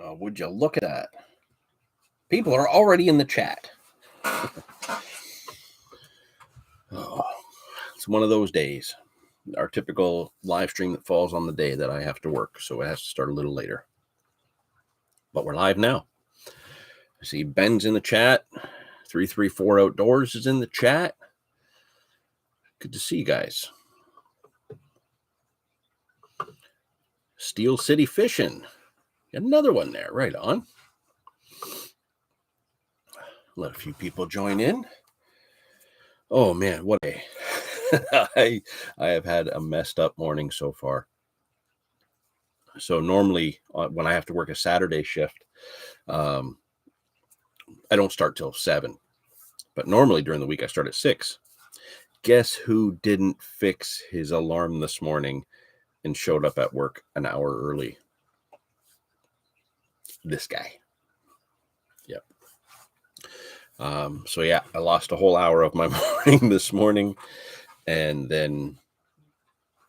Would you look at that? People are already in the chat. It's one of those days. Our typical live stream that falls on the day that I have to work, so it has to start a little later. But we're live now. I see Ben's in the chat. 334 Outdoors is in the chat. Good to see you guys. Steel City Fishing. Another one there. Right on. Let a few people join in. Oh, man, what a... I have had a messed up morning so far. So normally when I have to work a Saturday shift, I don't start till 7. But normally during the week I start at 6. Guess who didn't fix his alarm this morning and showed up at work an hour early? This guy. Yep. So yeah, I lost a whole hour of my morning this morning, and then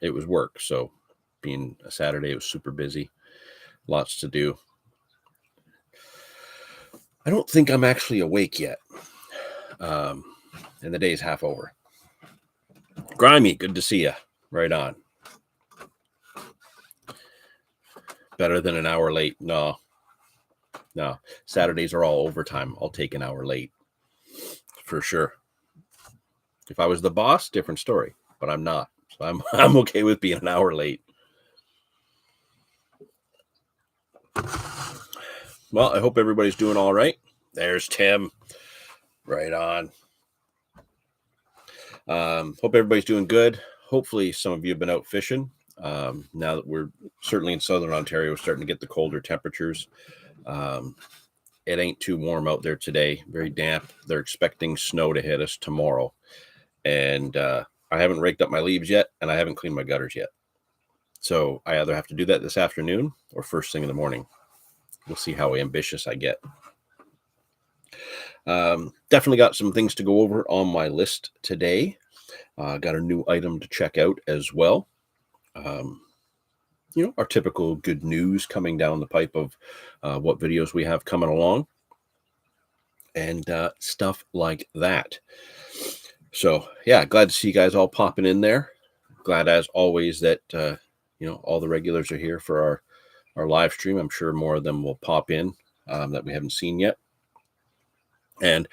it was work. So being a Saturday, it was super busy. Lots to do. I don't think I'm actually awake yet. And the day's half over. Grimy, good to see you. Right on. Better than an hour late. No. Saturdays are all overtime. I'll take an hour late. For sure. If I was the boss, different story. But I'm not. So I'm okay with being an hour late. Well, I hope everybody's doing all right. There's Tim. Right on. Hope everybody's doing good. Hopefully some of you have been out fishing. Now that we're certainly in southern Ontario, starting to get the colder temperatures. It ain't too warm out there today. Very damp. They're expecting snow to hit us tomorrow. And I haven't raked up my leaves yet, and I haven't cleaned my gutters yet. So I either have to do that this afternoon or first thing in the morning. We'll see how ambitious I get. Definitely got some things to go over on my list today. Got a new item to check out as well. Our typical good news coming down the pipe of what videos we have coming along and stuff like that. So yeah, glad to see you guys all popping in there. Glad as always that all the regulars are here for our live stream. I'm sure more of them will pop in that we haven't seen yet. And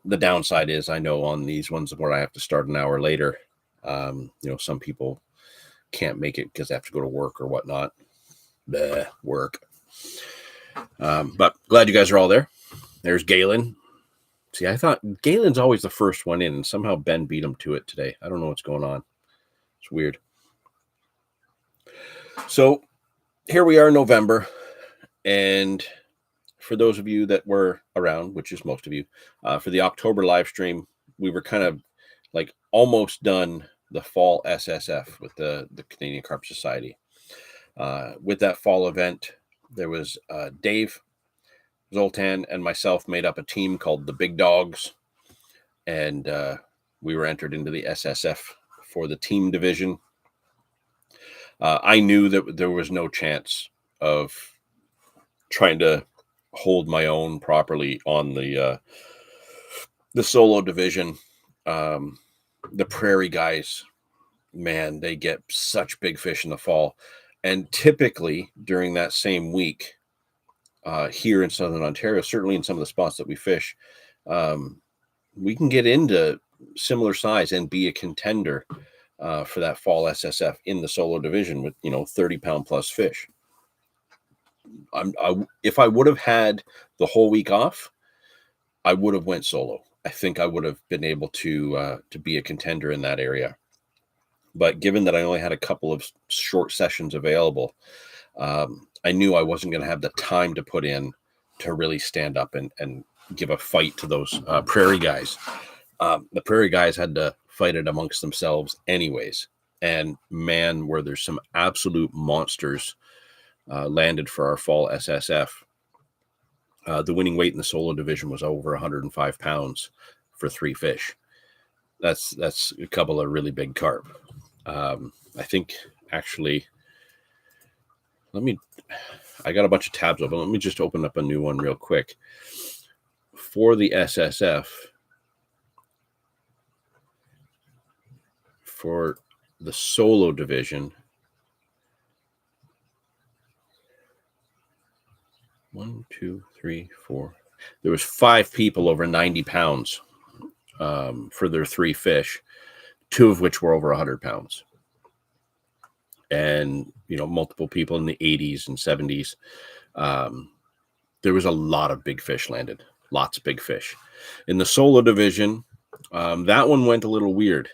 the downside is I know on these ones where I have to start an hour later, some people can't make it because they have to go to work or whatnot. Work. But glad you guys are all there. There's Galen. See, I thought Galen's always the first one in, and somehow Ben beat him to it today. I don't know what's going on. It's weird. So here we are in November, and for those of you that were around, which is most of you, for the October live stream, we were kind of like almost done the fall SSF with the Canadian Carp Society. With that fall event, there was Dave, Zoltan, and myself made up a team called the Big Dogs, and we were entered into the SSF for the team division. I knew that there was no chance of trying to hold my own properly on the solo division. The prairie guys, man, they get such big fish in the fall. And typically during that same week here in southern Ontario, certainly in some of the spots that we fish, we can get into similar size and be a contender for that fall SSF in the solo division with 30-pound plus fish. If I would have had the whole week off, I would have went solo. I think I would have been able to be a contender in that area. But given that I only had a couple of short sessions available, I knew I wasn't going to have the time to put in to really stand up and give a fight to those prairie guys. The prairie guys had to fight it amongst themselves anyways. And man, were there some absolute monsters landed for our fall SSF. The winning weight in the solo division was over 105 pounds for 3 fish. That's a couple of really big carp. I think actually, I got a bunch of tabs open. Let me just open up a new one real quick. For the SSF, for the solo division, 1, 2, 3, 4. There was 5 people over 90 pounds for their 3 fish, 2 of which were over 100 pounds. And, multiple people in the 80s and 70s. There was a lot of big fish landed, lots of big fish. In the solo division, that one went a little weird.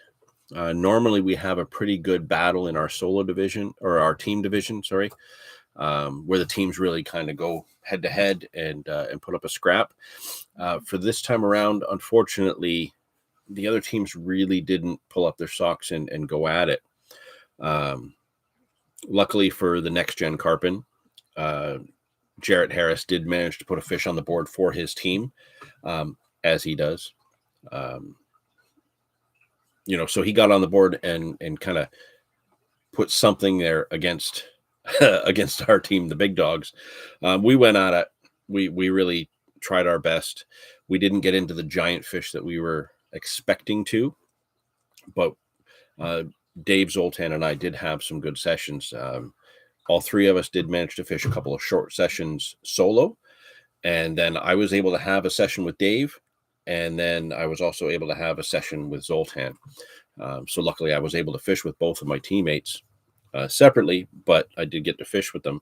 Normally we have a pretty good battle in our solo division, or our team division, sorry, where the teams really kind of go head to head and put up a scrap. For this time around, unfortunately, the other teams really didn't pull up their socks and go at it. Luckily for the next gen Carpin, Jarrett Harris did manage to put a fish on the board for his team, as he does. So he got on the board and kind of put something there against against our team, the big dogs. We went at it. We really tried our best. We didn't get into the giant fish that we were expecting to, but Dave, Zoltan, and I did have some good sessions. All 3 of us did manage to fish a couple of short sessions solo, and then I was able to have a session with Dave, and then I was also able to have a session with Zoltan. So luckily I was able to fish with both of my teammates separately, but I did get to fish with them,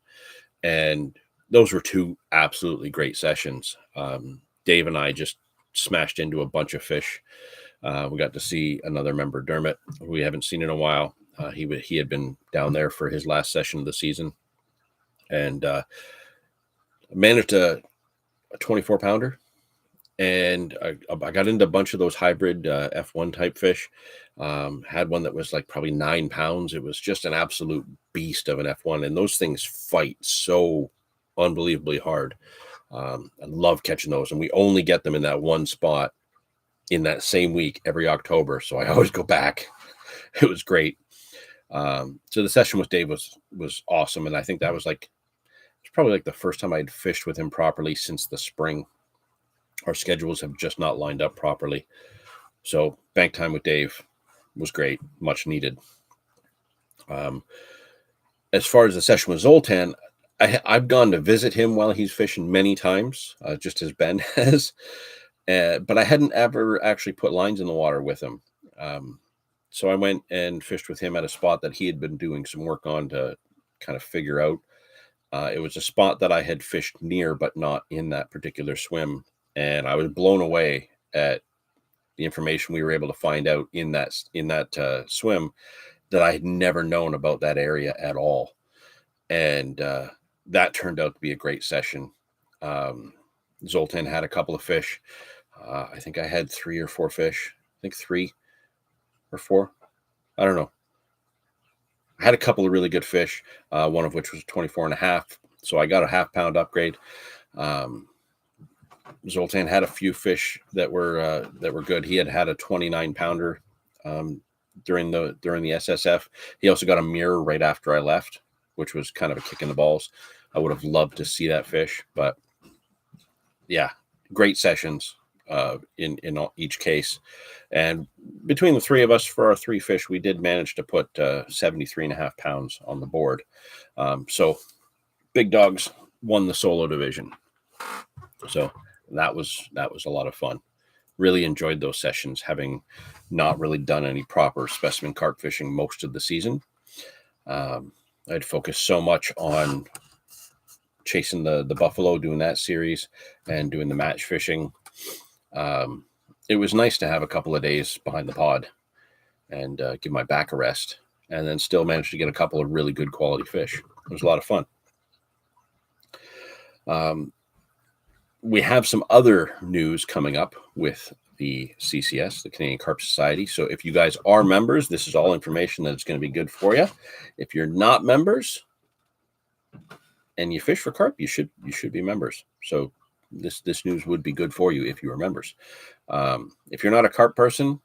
and those were 2 absolutely great sessions. Dave and I just smashed into a bunch of fish. We got to see another member, Dermot, who we haven't seen in a while. He had been down there for his last session of the season, and managed a 24 pounder. And I got into a bunch of those hybrid F1 type fish. Had one that was like probably 9 pounds. It was just an absolute beast of an F1. And those things fight so unbelievably hard. I love catching those. And we only get them in that one spot in that same week every October. So I always go back. It was great. So the session with Dave was awesome. And I think that was probably like the first time I'd fished with him properly since the spring. Our schedules have just not lined up properly. So bank time with Dave was great, much needed. As far as the session with Zoltan, I've gone to visit him while he's fishing many times, just as Ben has. But I hadn't ever actually put lines in the water with him. So I went and fished with him at a spot that he had been doing some work on to kind of figure out. It was a spot that I had fished near, but not in that particular swim. And I was blown away at the information we were able to find out in that swim that I had never known about that area at all. And that turned out to be a great session. Zoltan had a couple of fish. I think I had 3 or 4 fish. I think 3 or 4. I don't know. I had a couple of really good fish, one of which was 24 and a half. So I got a half-pound upgrade. Zoltan had a few fish that were good. He had a 29 pounder during the SSF. He also got a mirror right after I left, which was kind of a kick in the balls. I would have loved to see that fish, but yeah, great sessions in each case. And between the 3 of us, for our 3 fish, we did manage to put 73.5 pounds on the board. So big dogs won the solo division. So that was a lot of fun. Really enjoyed those sessions, having not really done any proper specimen carp fishing most of the season. I'd focused so much on chasing the buffalo, doing that series, and doing the match fishing. It was nice to have a couple of days behind the pod and give my back a rest, and then still manage to get a couple of really good quality fish. It was a lot of fun. We have some other news coming up with the CCS, the Canadian Carp Society. So if you guys are members, this is all information that's going to be good for you. If you're not members and you fish for carp, you should be members. So this news would be good for you if you are members. If you're not a carp person,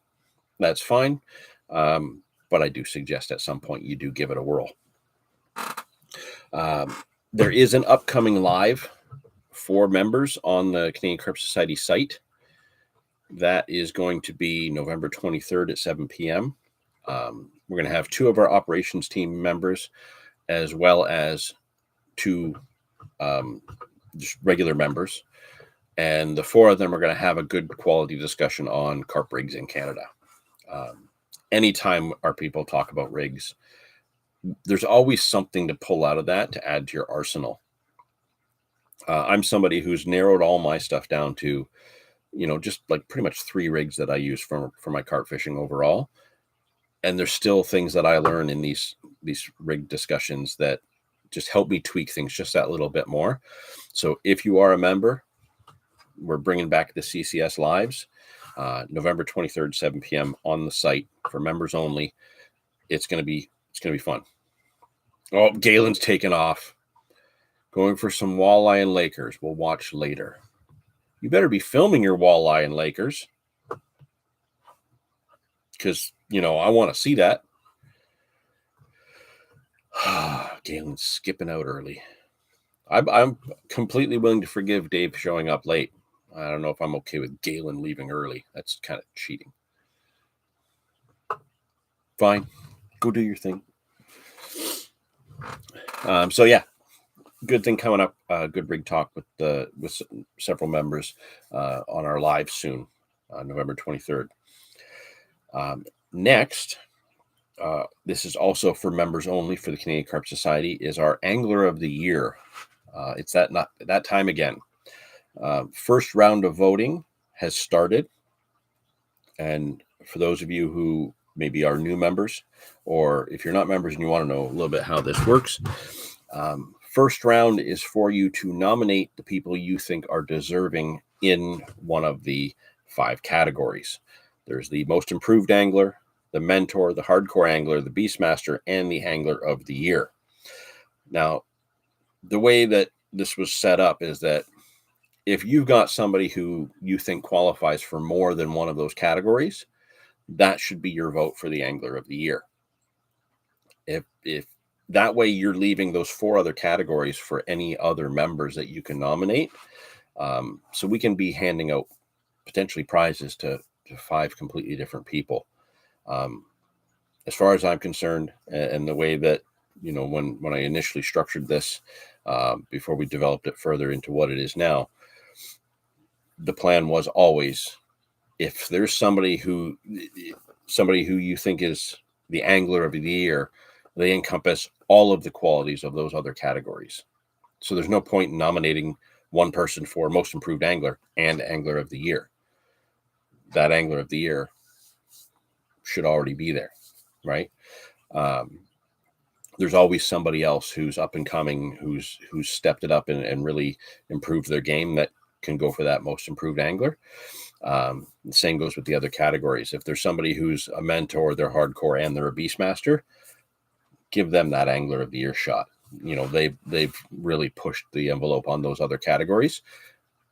that's fine. But I do suggest at some point you do give it a whirl. There is an upcoming live for members on the Canadian Carp Society site. That is going to be November 23rd at 7 p.m. We're going to have 2 of our operations team members, as well as 2 just regular members. And the 4 of them are going to have a good quality discussion on carp rigs in Canada. Anytime our people talk about rigs, there's always something to pull out of that to add to your arsenal. I'm somebody who's narrowed all my stuff down to, just like pretty much 3 rigs that I use for my carp fishing overall. And there's still things that I learn in these rig discussions that just help me tweak things just that little bit more. So if you are a member, we're bringing back the CCS Lives, November 23rd, 7 p.m. on the site for members only. It's going to be fun. Oh, Galen's taken off. Going for some walleye and Lakers. We'll watch later. You better be filming your walleye and Lakers, because, I want to see that. Galen's skipping out early. I'm completely willing to forgive Dave showing up late. I don't know if I'm okay with Galen leaving early. That's kind of cheating. Fine. Go do your thing. So yeah, good thing coming up. Good rig talk with several members on our live soon, November 23rd. Next, this is also for members only for the Canadian Carp Society, is our Angler of the Year. It's that time again. First round of voting has started. And for those of you who maybe are new members, or if you're not members and you want to know a little bit how this works, first round is for you to nominate the people you think are deserving in one of the 5 categories. There's the most improved angler, the mentor, the hardcore angler, the beastmaster, and the angler of the year. Now, the way that this was set up is that if you've got somebody who you think qualifies for more than one of those categories, that should be your vote for the angler of the year. If that way you're leaving those 4 other categories for any other members that you can nominate. So we can be handing out potentially prizes to 5 completely different people. As far as I'm concerned, and the way that, when I initially structured this, before we developed it further into what it is now, the plan was always, if there's somebody who you think is the angler of the year, they encompass all of the qualities of those other categories. So there's no point in nominating one person for most improved angler and angler of the year. That angler of the year should already be there, right? There's always somebody else who's up and coming, who's stepped it up and really improved their game, that can go for that most improved angler. The same goes with the other categories. If there's somebody who's a mentor, they're hardcore, and they're a beastmaster, give them that angler of the year shot. They've really pushed the envelope on those other categories.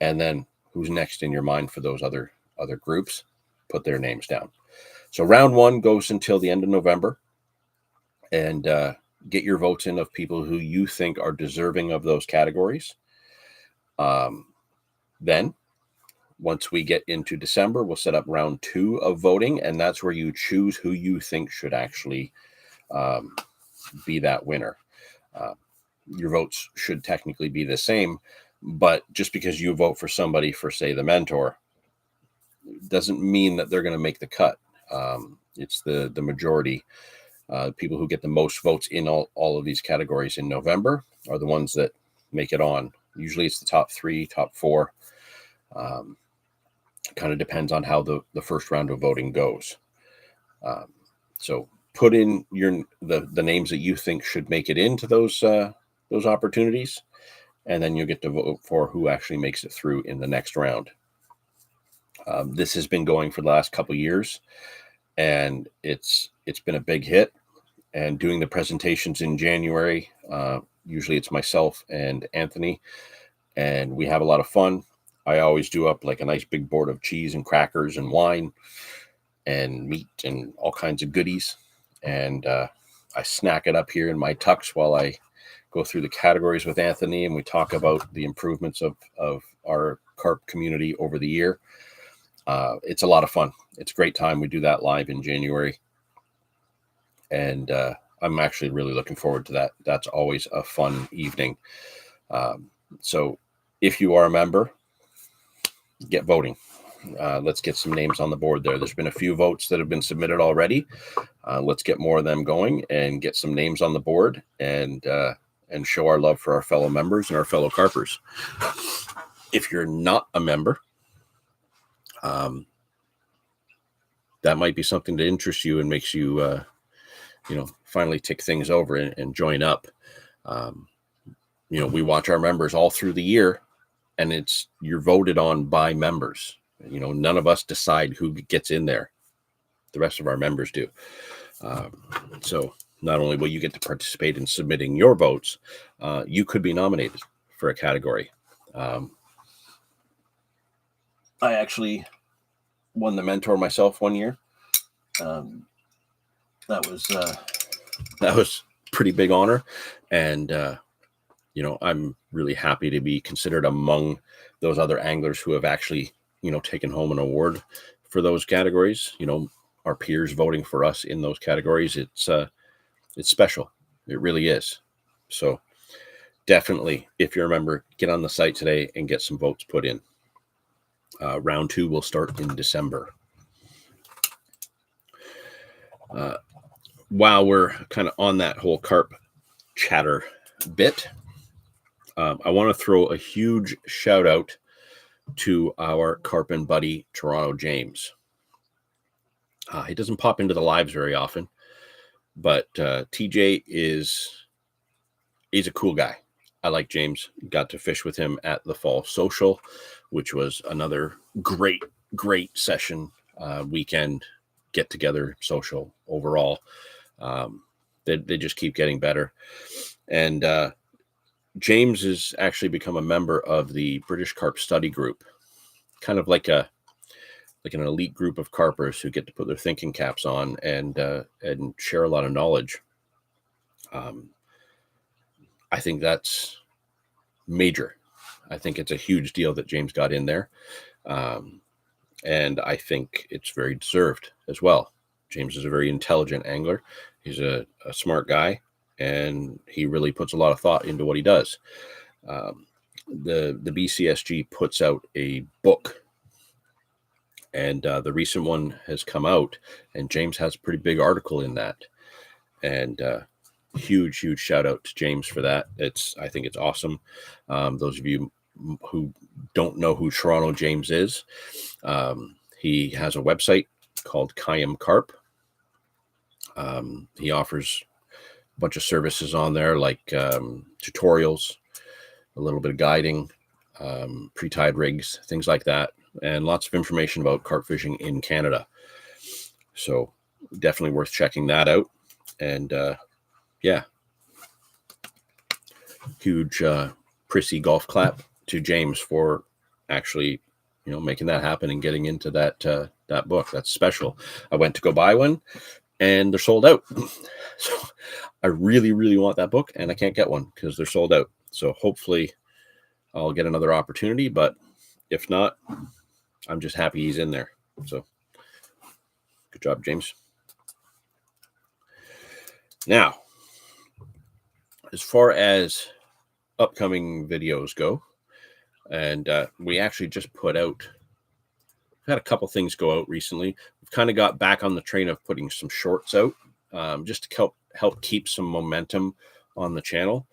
And then who's next in your mind for those other groups, put their names down. So round 1 goes until the end of November, and get your votes in of people who you think are deserving of those categories. Then once we get into December, we'll set up round 2 of voting, and that's where you choose who you think should actually be that winner. Your votes should technically be the same, but just because you vote for somebody for, say, the mentor, doesn't mean that they're going to make the cut. It's the majority. People who get the most votes in all of these categories in November are the ones that make it on. Usually it's the top 3, top 4. Kind of depends on how the first round of voting goes. So put in the names that you think should make it into those opportunities, and then you'll get to vote for who actually makes it through in the next round. This has been going for the last couple of years, and it's been a big hit. And doing the presentations in January, usually it's myself and Anthony, and we have a lot of fun. I always do up like a nice big board of cheese and crackers and wine and meat and all kinds of goodies. And I snack it up here in my tux while I go through the categories with Anthony, and we talk about the improvements of our carp community over the year. It's a lot of fun. It's a great time. We do that live in January, and I'm actually really looking forward to that. That's always a fun evening. So if you are a member, get voting. Let's get some names on the board there. There's been a few votes that have been submitted already. Let's get more of them going and get some names on the board, and show our love for our fellow members and our fellow carpers. If you're not a member, that might be something that interests you and makes you, finally tick things over and join up. We watch our members all through the year, and you're voted on by members. None of us decide who gets in there. The rest of our members do. So not only will you get to participate in submitting your votes, you could be nominated for a category. I actually won the mentor myself one year. That was a pretty big honor, and I'm really happy to be considered among those other anglers who have actually taken home an award for those categories. Our peers voting for us in those categories. It's special. It really is. So definitely, if you're a member, get on the site today and get some votes put in. Round 2 will start in December. While we're kind of on that whole carp chatter bit, I want to throw a huge shout out to our carpin buddy, Toronto James. He doesn't pop into the lives very often, but TJ he's a cool guy. I like James. Got to fish with him at the fall social, which was another great session, weekend get together social overall. They just keep getting better. And James has actually become a member of the British Carp Study Group, kind of like an elite group of carpers who get to put their thinking caps on and share a lot of knowledge. I think that's major. I think it's a huge deal that James got in there. And I think it's very deserved as well. James is a very intelligent angler. He's a smart guy, and he really puts a lot of thought into what he does. The BCSG puts out a book, and the recent one has come out, and James has a pretty big article in that. And huge shout out to James for that. I think it's awesome. Those of you who don't know who Toronto James is, he has a website called Kayam Carp. He offers a bunch of services on there, like tutorials, a little bit of guiding, pre-tied rigs, things like that, and lots of information about carp fishing in Canada. So definitely worth checking that out. And huge prissy golf clap to James for actually making that happen and getting into that book. That's special. I went to go buy one, and they're sold out. So I really want that book, and I can't get one because they're sold out. So hopefully I'll get another opportunity, but if not, I'm just happy he's in there. So good job, James. Now, as far as upcoming videos go, and we actually just put out, we've had a couple things go out recently. We've kind of got back on the train of putting some shorts out, just to help keep some momentum on the channel.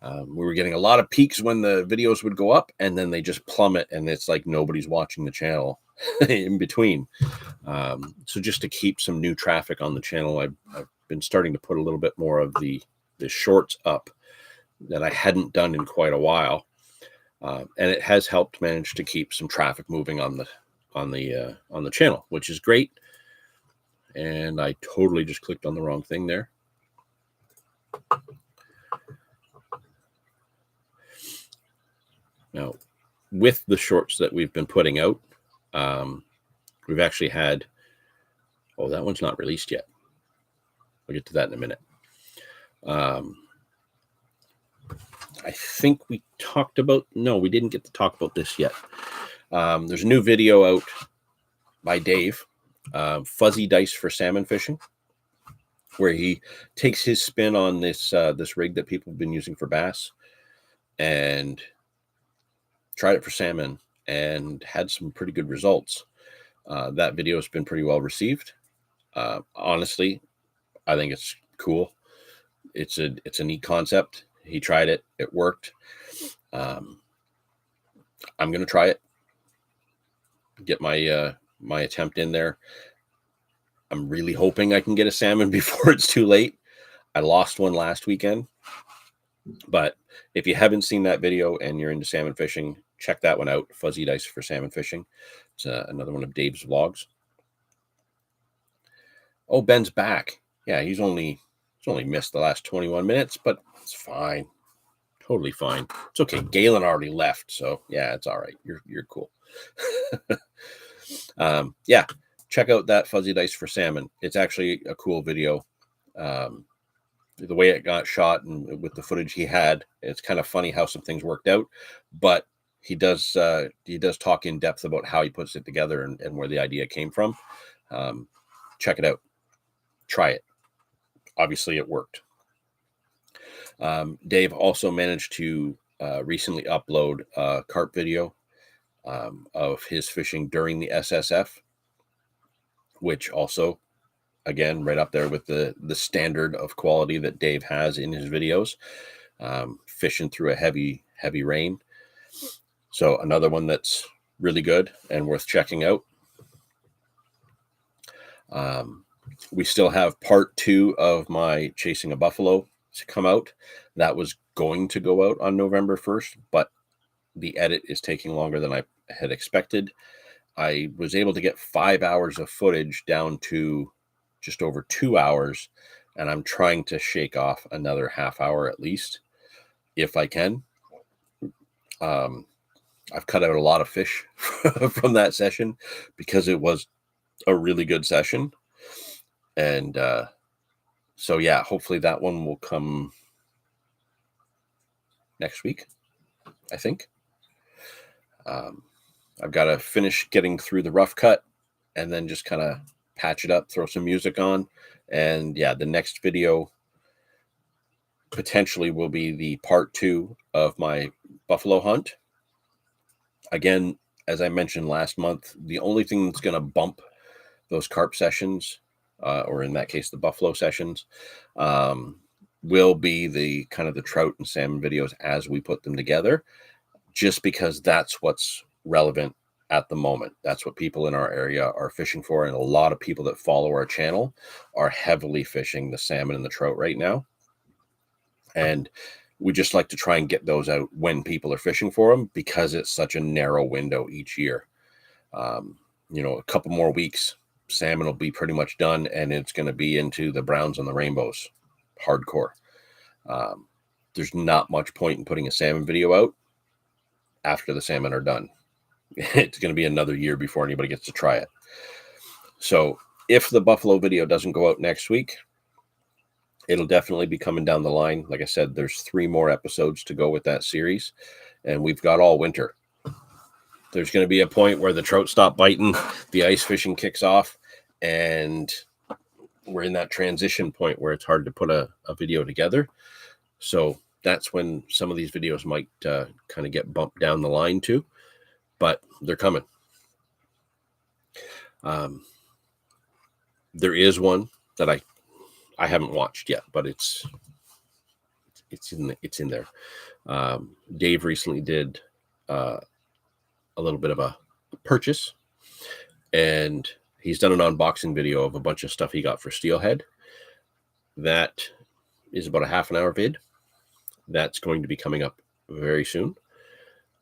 We were getting a lot of peaks when the videos would go up, and then they just plummet, and it's like nobody's watching the channel in between. So just to keep some new traffic on the channel, I've been starting to put a little bit more of the shorts up that I hadn't done in quite a while, and it has helped manage to keep some traffic moving on the channel, which is great. And I totally just clicked on the wrong thing there. Now, with the shorts that we've been putting out, we've actually had, that one's not released yet. I'll get to that in a minute. I think we talked about, no, we didn't get to talk about this yet. There's a new video out by Dave, Fuzzy Dice for Salmon Fishing, where he takes his spin on this rig that people have been using for bass and tried it for salmon and had some pretty good results. That video has been pretty well received. Honestly, I think it's cool. It's a neat concept. He tried it. It worked. I'm going to try it. Get my my attempt in there. I'm really hoping I can get a salmon before it's too late. I lost one last weekend. But if you haven't seen that video and you're into salmon fishing, check that one out. Fuzzy Dice for Salmon Fishing. It's another one of Dave's vlogs. Oh, Ben's back. Yeah, he's only missed the last 21 minutes, but it's fine. Totally fine. It's okay. Galen already left, so yeah, it's all right. You're cool. Yeah, check out that Fuzzy Dice for Salmon. It's actually a cool video. The way it got shot and with the footage he had, it's kind of funny how some things worked out, but he does talk in depth about how he puts it together and where the idea came from. Check it out. Try it. Obviously it worked. Dave also managed to recently upload a carp video of his fishing during the SSF, which also, again, right up there with the standard of quality that Dave has in his videos, fishing through a heavy rain. So another one that's really good and worth checking out. We still have part 2 of my Chasing a Buffalo to come out. That was going to go out on November 1st, but the edit is taking longer than I had expected. I was able to get 5 hours of footage down to just over 2 hours, and I'm trying to shake off another half hour at least, if I can. I've cut out a lot of fish from that session because it was a really good session. And so, yeah, hopefully that one will come next week, I think. I've got to finish getting through the rough cut and then just kind of patch it up, throw some music on. And yeah, the next video potentially will be the part 2 of my buffalo hunt. Again, as I mentioned last month, the only thing that's going to bump those carp sessions, or in that case, the buffalo sessions, will be the kind of the trout and salmon videos as we put them together, just because that's what's relevant at the moment. That's what people in our area are fishing for. And a lot of people that follow our channel are heavily fishing the salmon and the trout right now. And we just like to try and get those out when people are fishing for them, because it's such a narrow window each year. A couple more weeks, salmon will be pretty much done, and it's going to be into the browns and the rainbows hardcore. There's not much point in putting a salmon video out after the salmon are done. It's going to be another year before anybody gets to try it. So if the buffalo video doesn't go out next week, it'll definitely be coming down the line. Like I said, there's 3 more episodes to go with that series, and we've got all winter. There's going to be a point where the trout stop biting, the ice fishing kicks off, and we're in that transition point where it's hard to put a video together. So that's when some of these videos might kind of get bumped down the line too, but they're coming. There is one that I haven't watched yet, but it's in there. Dave recently did a little bit of a purchase, and he's done an unboxing video of a bunch of stuff he got for Steelhead. That is about a half an hour vid. That's going to be coming up very soon.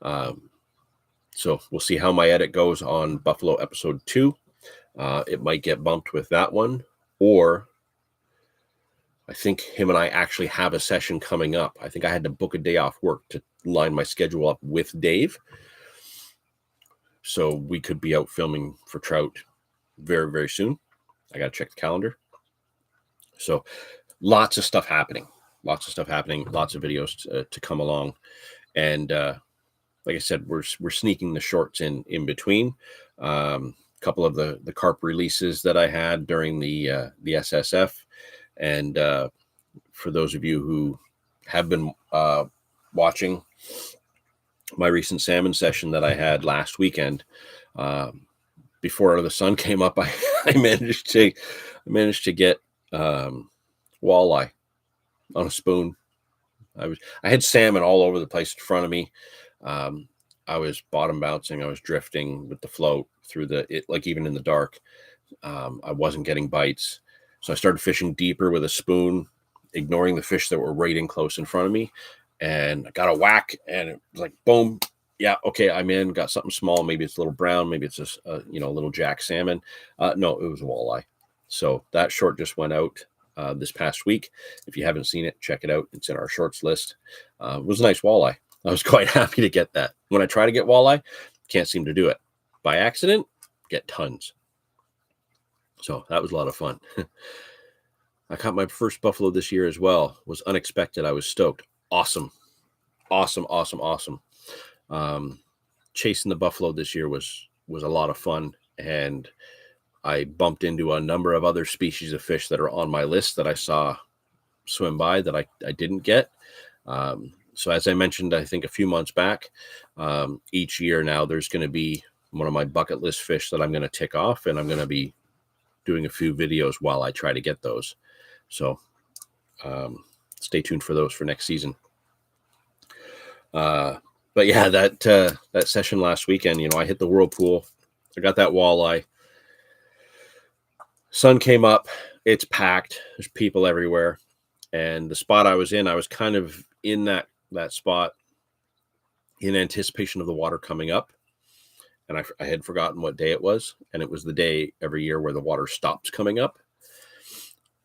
So we'll see how my edit goes on Buffalo episode 2. It might get bumped with that one, or I think him and I actually have a session coming up. I think I had to book a day off work to line my schedule up with Dave, so we could be out filming for trout very, very soon. I got to check the calendar. So lots of stuff happening. lots of stuff happening, lots of videos to come along. And like I said, we're sneaking the shorts in between. A couple of the carp releases that I had during the SSF. And for those of you who have been watching my recent salmon session that I had last weekend, before the sun came up, I managed to get walleye on a spoon. I had salmon all over the place in front of me. I was bottom bouncing. I was drifting with the float through like even in the dark. I wasn't getting bites. So I started fishing deeper with a spoon, ignoring the fish that were right in close in front of me. And I got a whack and it was like, boom. Yeah. Okay. I'm in, got something small. Maybe it's a little brown. Maybe it's just a little jack salmon. No, it was a walleye. So that short just went out this past week. If you haven't seen it, check it out. It's in our shorts list. It was a nice walleye. I was quite happy to get that. When I try to get walleye, can't seem to do it. By accident, get tons. So that was a lot of fun. I caught my first buffalo this year as well. It was unexpected. I was stoked. Awesome. Chasing the buffalo this year was a lot of fun. And I bumped into a number of other species of fish that are on my list that I saw swim by that I didn't get. So as I mentioned, I think a few months back, each year now there's going to be one of my bucket list fish that I'm going to tick off, and I'm going to be doing a few videos while I try to get those. So stay tuned for those for next season. But yeah, that session last weekend, I hit the whirlpool. I got that walleye. Sun came up. It's packed. There's people everywhere. And the spot I was in, I was kind of in that spot in anticipation of the water coming up. And I had forgotten what day it was. And it was the day every year where the water stops coming up.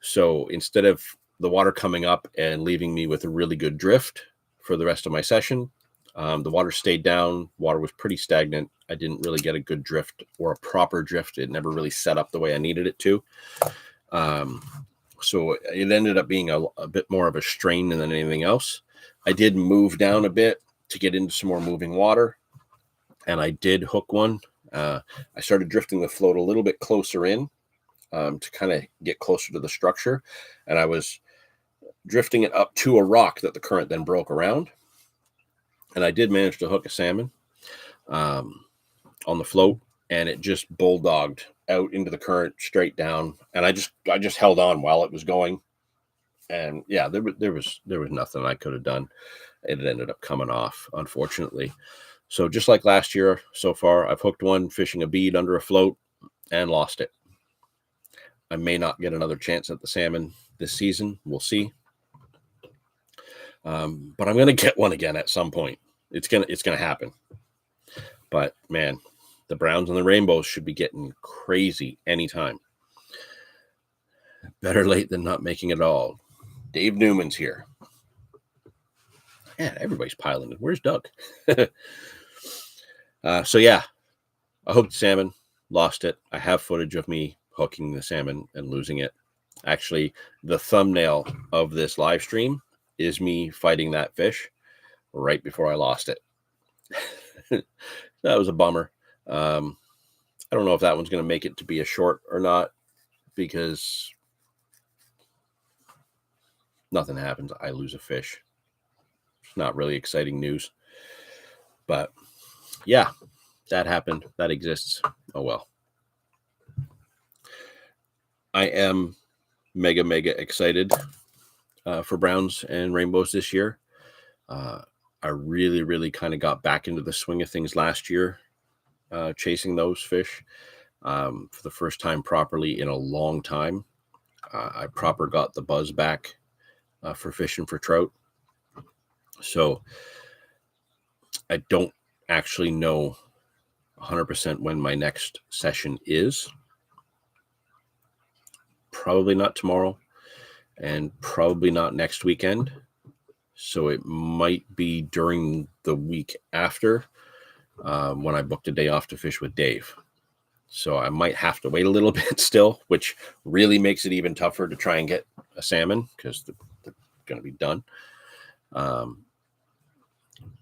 So instead of the water coming up and leaving me with a really good drift for the rest of my session, the water stayed down. Water was pretty stagnant. I didn't really get a good drift or a proper drift. It never really set up the way I needed it to. So it ended up being a bit more of a strain than anything else. I did move down a bit to get into some more moving water, and I did hook one. I started drifting the float a little bit closer in to kind of get closer to the structure, and I was drifting it up to a rock that the current then broke around, and I did manage to hook a salmon on the float, and it just bulldogged out into the current straight down, and I just held on while it was going. And yeah, there was nothing I could have done. It ended up coming off, unfortunately. So just like last year so far, I've hooked one fishing a bead under a float and lost it. I may not get another chance at the salmon this season. We'll see. But I'm going to get one again at some point. It's going to happen. But man, the browns and the rainbows should be getting crazy anytime. Better late than not making it all. Dave Newman's here. Man, everybody's piling in. Where's Doug? So yeah, I hooked salmon, lost it. I have footage of me hooking the salmon and losing it. Actually, the thumbnail of this live stream is me fighting that fish right before I lost it. That was a bummer. I don't know if that one's going to make it to be a short or not, because nothing happens. I lose a fish. It's not really exciting news. But yeah, that happened. That exists. Oh well. I am mega excited for browns and rainbows this year. I really kind of got back into the swing of things last year, chasing those fish for the first time properly in a long time. I proper got the buzz back for fishing for trout. So I don't actually know 100% when my next session is. Probably not tomorrow, and probably not next weekend. So it might be during the week after, when I booked a day off to fish with Dave. So I might have to wait a little bit still, which really makes it even tougher to try and get a salmon, because going to be done.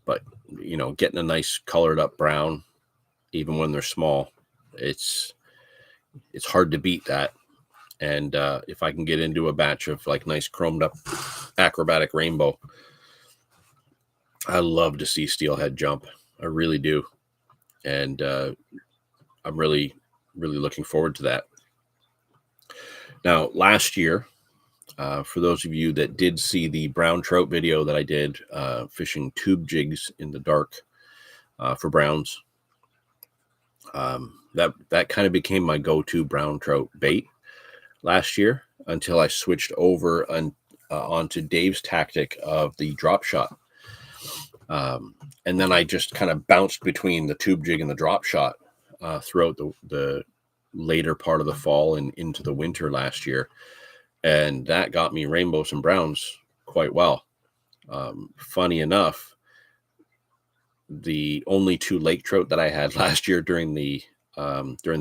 But, you know, getting a nice colored up brown, even when they're small, it's hard to beat that. And if I can get into a batch of like nice chromed up acrobatic rainbow, I love to see steelhead jump. I really do. And I'm really, really looking forward to that. Now, last year, for those of you that did see the brown trout video that I did, fishing tube jigs in the dark for browns, that kind of became my go-to brown trout bait last year until I switched over onto Dave's tactic of the drop shot. And then I just kind of bounced between the tube jig and the drop shot throughout the later part of the fall and into the winter last year. And that got me rainbows and browns quite well. Funny enough, the only 2 lake trout that I had last year during the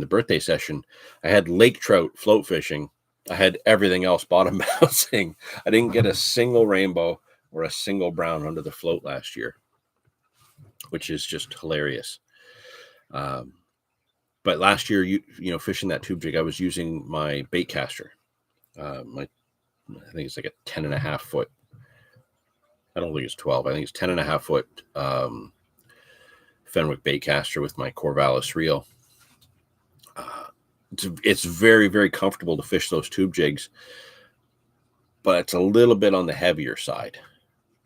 birthday session, I had lake trout float fishing. I had everything else bottom bouncing. I didn't get a single rainbow or a single brown under the float last year, which is just hilarious. But last year, you know, fishing that tube jig, I was using my bait caster. I think it's like a 10.5 foot. I don't think it's 12. I think it's 10.5 foot Fenwick bait caster with my Corvallis reel. It's very, very comfortable to fish those tube jigs, but it's a little bit on the heavier side.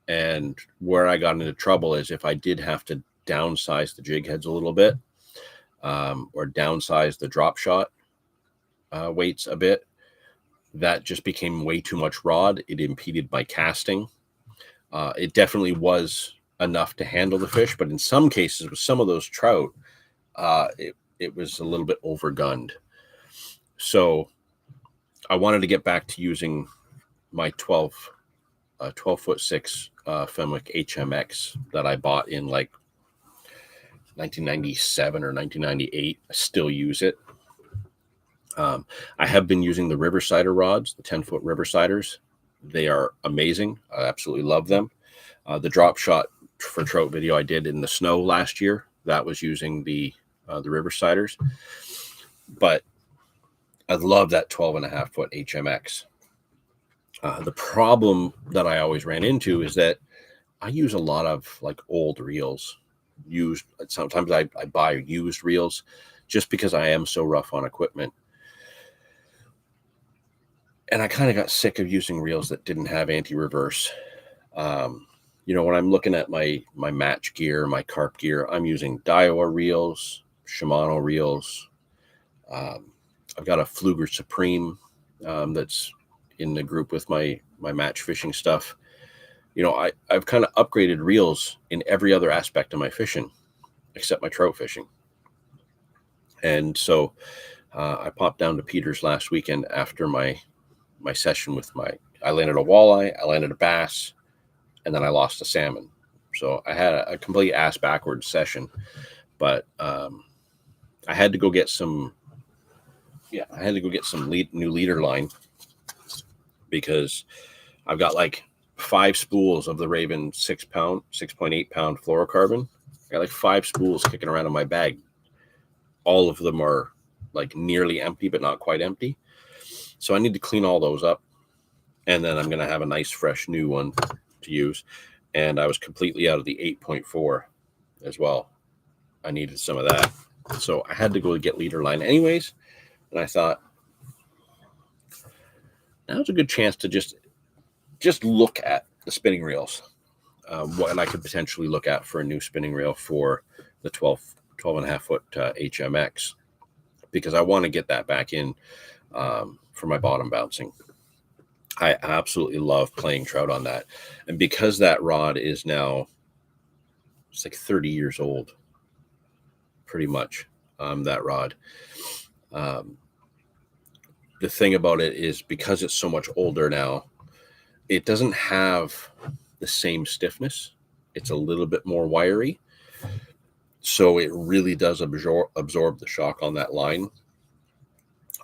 And where I got into trouble is if I did have to downsize the jig heads a little bit, or downsize the drop shot weights a bit, that just became way too much rod. It impeded my casting. It definitely was enough to handle the fish, but in some cases with some of those trout, it was a little bit overgunned. So I wanted to get back to using my 12'6" Fenwick HMX that I bought in like 1997 or 1998. I still use it. I have been using the Riversider rods, the 10-foot Riversiders. They are amazing. I absolutely love them. The drop shot for trout video I did in the snow last year, that was using the Riversiders. But I love that 12.5 foot HMX. The problem that I always ran into is that I use a lot of like old reels. Used. Sometimes I buy used reels just because I am so rough on equipment. And I kind of got sick of using reels that didn't have anti-reverse. You know, when I'm looking at my match gear, my carp gear, I'm using Daiwa reels, Shimano reels. I've got a Fluger Supreme that's in the group with my match fishing stuff. You know, I've kind of upgraded reels in every other aspect of my fishing, except my trout fishing. And so I popped down to Peter's last weekend after my session with I landed a walleye, I landed a bass, and then I lost a salmon. So I had a complete ass backwards session, but I had to go get some new leader line because I've got like 5 spools of the Raven 6.8 pound fluorocarbon. I got like 5 spools kicking around in my bag. All of them are like nearly empty, but not quite empty. So I need to clean all those up. And then I'm going to have a nice fresh new one to use. And I was completely out of the 8.4 as well. I needed some of that. So I had to go get leader line anyways. And I thought, now's a good chance to just look at the spinning reels. What I could potentially look at for a new spinning reel for the 12.5 foot HMX, because I want to get that back in for my bottom bouncing. I absolutely love playing trout on that. And because that rod is now, it's like 30 years old, pretty much, that rod. The thing about it is because it's so much older now, it doesn't have the same stiffness. It's a little bit more wiry. So it really does absorb the shock on that line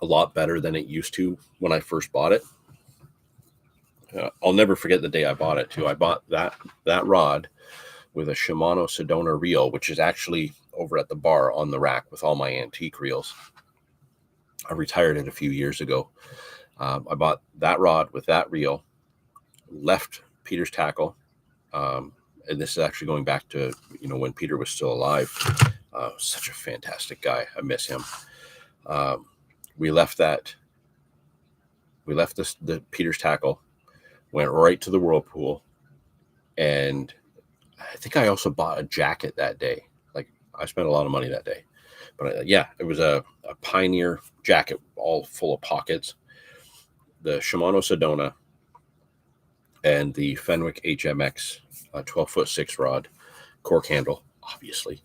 a lot better than it used to when I first bought it. I'll never forget the day I bought it too. I bought that rod with a Shimano Sedona reel, which is actually over at the bar on the rack with all my antique reels. I retired it a few years ago. I bought that rod with that reel, left Peter's Tackle, and this is actually going back to when Peter was still alive. Such a fantastic guy. I miss him. We left the Peter's Tackle, went right to the whirlpool, and I think I also bought a jacket that day. Like, I spent a lot of money that day, but yeah, it was a Pioneer jacket, all full of pockets, the Shimano Sedona, and the Fenwick HMX 12'6" rod, cork handle, obviously.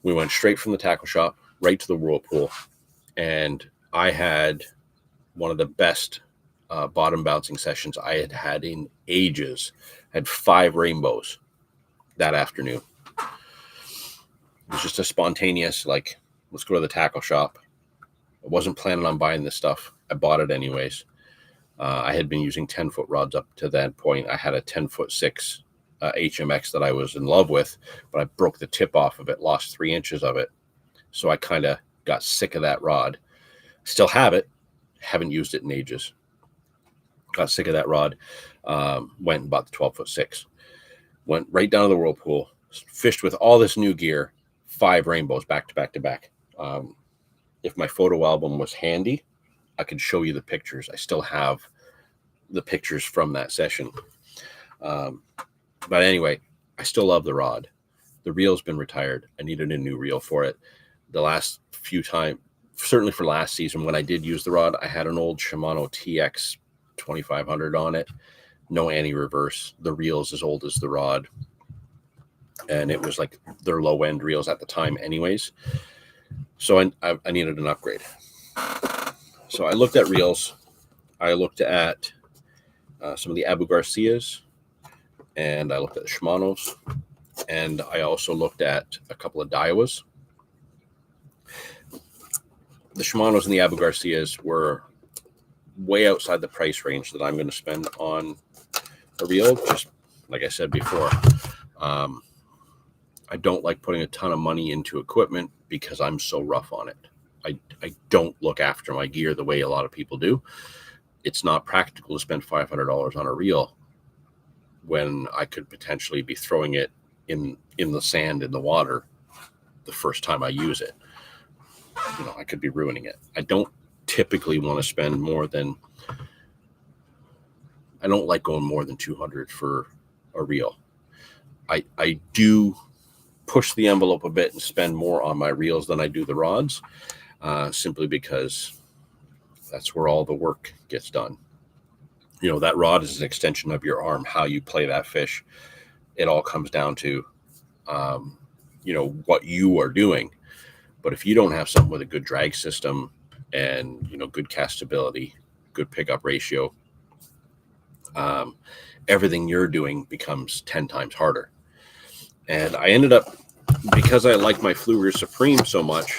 We went straight from the tackle shop right to the whirlpool, and I had one of the best bottom bouncing sessions I had had in ages. I had 5 rainbows that afternoon. It was just a spontaneous, like, let's go to the tackle shop. I wasn't planning on buying this stuff. I bought it anyways. I had been using 10-foot rods up to that point. I had a 10'6" HMX that I was in love with, but I broke the tip off of it, lost 3 inches of it. So I kind of got sick of that rod. Still have it. Haven't used it in ages. Got sick of that rod. Went and bought the 12'6". Went right down to the whirlpool. Fished with all this new gear. 5 rainbows back to back to back. If my photo album was handy, I could show you the pictures. I still have the pictures from that session. But anyway, I still love the rod. The reel's been retired. I needed a new reel for it. The last few times, certainly for last season, when I did use the rod, I had an old Shimano TX 2500 on it. No anti-reverse. The reel's as old as the rod. And it was like their low-end reels at the time anyways. So I needed an upgrade. So I looked at reels. I looked at some of the Abu Garcias, and I looked at the Shimanos, and I also looked at a couple of Daiwas. The Shimanos and the Abu Garcias were way outside the price range that I'm going to spend on a reel. Just like I said before, I don't like putting a ton of money into equipment because I'm so rough on it. I don't look after my gear the way a lot of people do. It's not practical to spend $500 on a reel when I could potentially be throwing it in the sand, in the water, the first time I use it. I could be ruining it. I don't typically want to spend more than, I don't like going more than $200 for a reel. I do push the envelope a bit and spend more on my reels than I do the rods, simply because that's where all the work gets done. That rod is an extension of your arm. How you play that fish, it all comes down to, what you are doing. But if you don't have something with a good drag system and, good castability, good pickup ratio, everything you're doing becomes 10 times harder. And I ended up, because I like my Pflueger Supreme so much,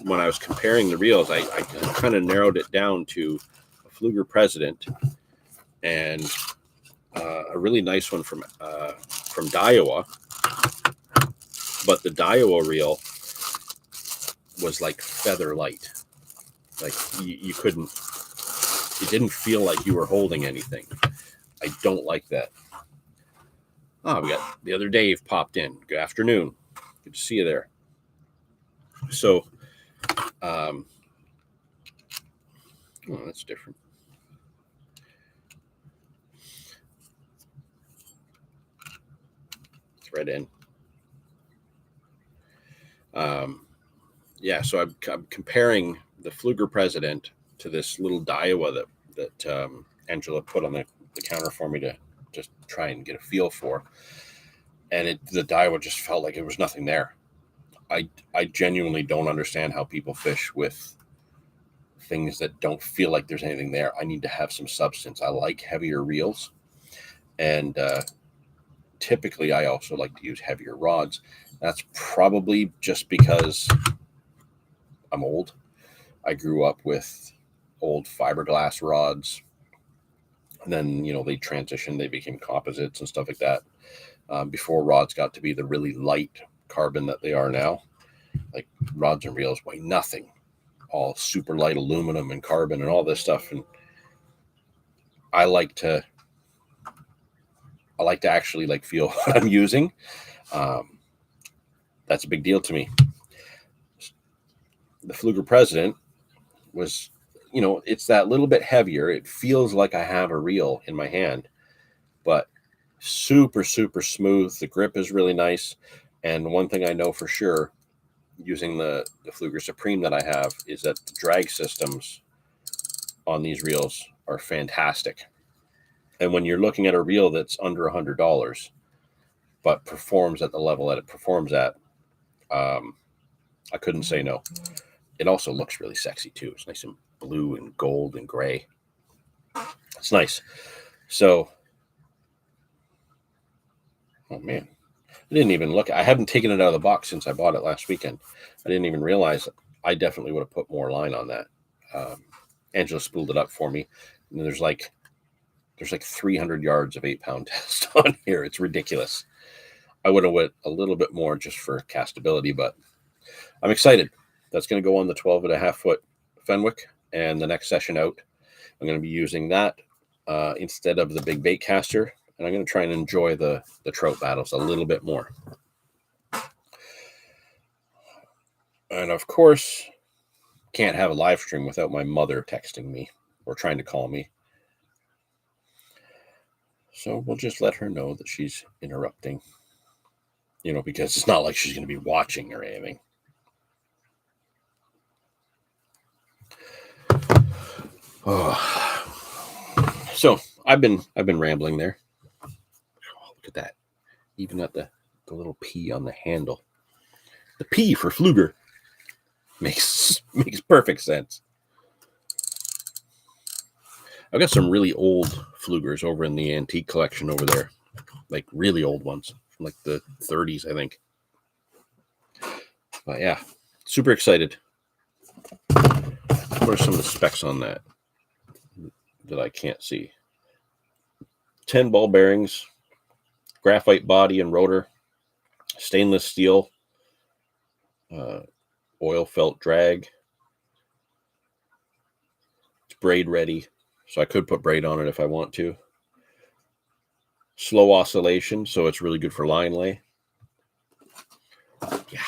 when I was comparing the reels, I kind of narrowed it down to a Pflueger President and a really nice one from Daiwa. But the Daiwa reel was like feather light. Like you couldn't, it didn't feel like you were holding anything. I don't like that. We got the other Dave popped in. Good afternoon. Good to see you there. So, that's different. Thread in. So I'm comparing the Pflueger President to this little Daiwa that Angela put on the counter for me to just try and get a feel for. And the Daiwa just felt like it was nothing there. I genuinely don't understand how people fish with things that don't feel like there's anything there. I need to have some substance. I like heavier reels. And typically I also like to use heavier rods. That's probably just because I'm old. I grew up with old fiberglass rods. And then, they transitioned, they became composites and stuff like that. Before rods got to be the really light carbon that they are now. Like rods and reels weigh nothing, all super light aluminum and carbon and all this stuff. And I like to actually like feel what I'm using. That's a big deal to me. The Fluger President was, it's that little bit heavier. It feels like I have a reel in my hand, but super, super smooth. The grip is really nice. And one thing I know for sure, using the Fluger Supreme that I have, is that the drag systems on these reels are fantastic. And when you're looking at a reel that's under $100, but performs at the level that it performs at, I couldn't say no. It also looks really sexy too. It's nice and blue and gold and gray. It's nice. So, oh man, I didn't even look. I haven't taken it out of the box since I bought it last weekend. I didn't even realize I definitely would have put more line on that. Angela spooled it up for me. And there's like 300 yards of 8-pound test on here. It's ridiculous. I would have went a little bit more just for castability, but I'm excited. That's going to go on the 12.5-foot Fenwick, and the next session out, I'm going to be using that instead of the big bait caster, and I'm going to try and enjoy the trout battles a little bit more. And of course, can't have a live stream without my mother texting me or trying to call me. So we'll just let her know that she's interrupting, because it's not like she's going to be watching or anything. Oh. So I've been rambling there. Oh, look at that. Even at the little P on the handle. The P for Fluger makes perfect sense. I've got some really old Flugers over in the antique collection over there. Like really old ones from like the 30s, I think. But yeah, super excited. What are some of the specs on that I can't see? 10 ball bearings, graphite body and rotor, stainless steel, oil felt drag. It's braid ready, so I could put braid on it if I want to. Slow oscillation, so it's really good for line lay. Yeah,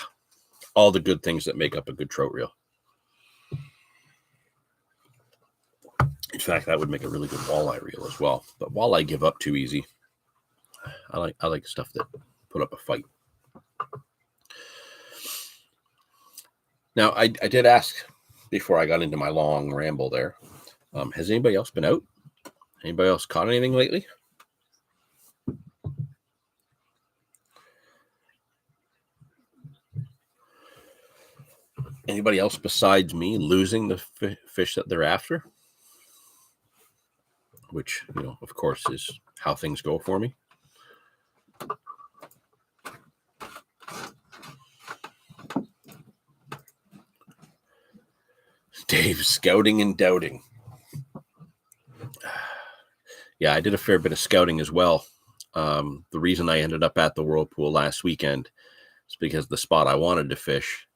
all the good things that make up a good trout reel. In fact, that would make a really good walleye reel as well. But walleye give up too easy. I like stuff that put up a fight. Now, I did ask before I got into my long ramble there, has anybody else been out? Anybody else caught anything lately? Anybody else besides me losing the fish that they're after? Which, of course, is how things go for me. Dave, scouting and doubting. Yeah, I did a fair bit of scouting as well. The reason I ended up at the Whirlpool last weekend is because the spot I wanted to fish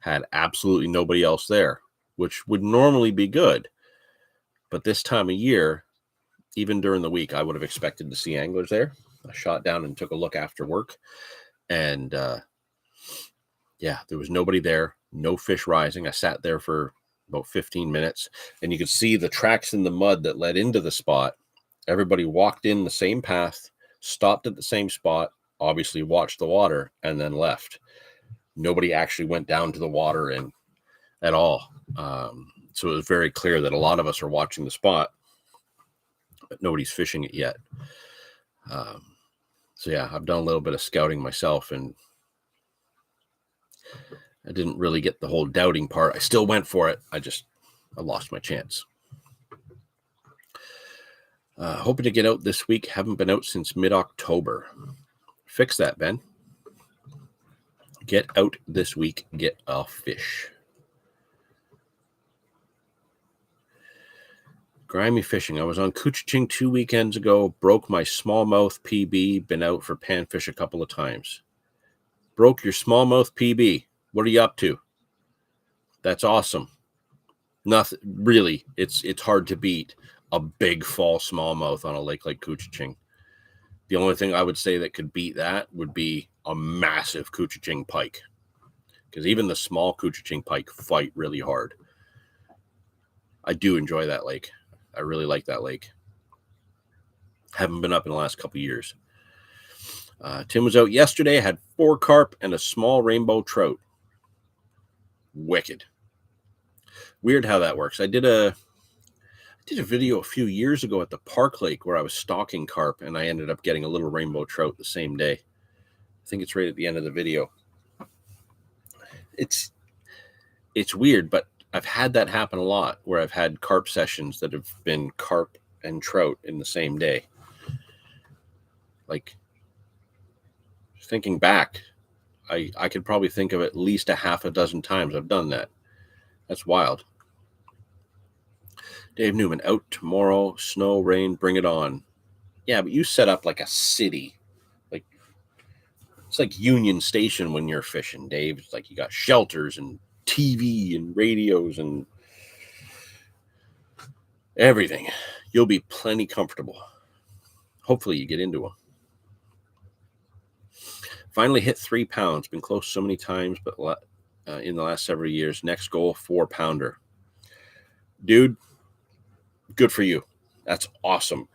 had absolutely nobody else there, which would normally be good. But this time of year, even during the week, I would have expected to see anglers there. I shot down and took a look after work, and yeah, there was nobody there, no fish rising. I sat there for about 15 minutes, and you could see the tracks in the mud that led into the spot. Everybody walked in the same path, stopped at the same spot, obviously watched the water, and then left. Nobody actually went down to the water at all. So it was very clear that a lot of us are watching the spot, but nobody's fishing it yet. So yeah, I've done a little bit of scouting myself, and I didn't really get the whole doubting part. I still went for it. I lost my chance. Hoping to get out this week. Haven't been out since mid-October. Fix that, Ben. Get out this week. Get a fish. Grimy fishing. I was on Koochiching 2 weekends ago. Broke my smallmouth PB. Been out for panfish a couple of times. Broke your smallmouth PB. What are you up to? That's awesome. Nothing really. It's hard to beat a big fall smallmouth on a lake like Koochiching. The only thing I would say that could beat that would be a massive Koochiching pike, because even the small Koochiching pike fight really hard. I do enjoy that lake. I really like that lake. Haven't been up in the last couple of years. Tim was out yesterday, had 4 carp and a small rainbow trout. Wicked. Weird how that works. I did a video a few years ago at the Park Lake where I was stalking carp, and I ended up getting a little rainbow trout the same day. I think it's right at the end of the video. It's weird, but I've had that happen a lot, where I've had carp sessions that have been carp and trout in the same day. Like, thinking back, I could probably think of at least a half a dozen times I've done that. That's wild. Dave Newman, out tomorrow, snow, rain, bring it on. Yeah, but you set up like a city. Like, it's like Union Station when you're fishing, Dave. It's like you got shelters and TV and radios and everything. You'll be plenty comfortable. Hopefully you get into them. Finally hit 3 pounds. Been close so many times, but in the last several years. Next goal, 4-pounder. Dude, good for you. That's awesome.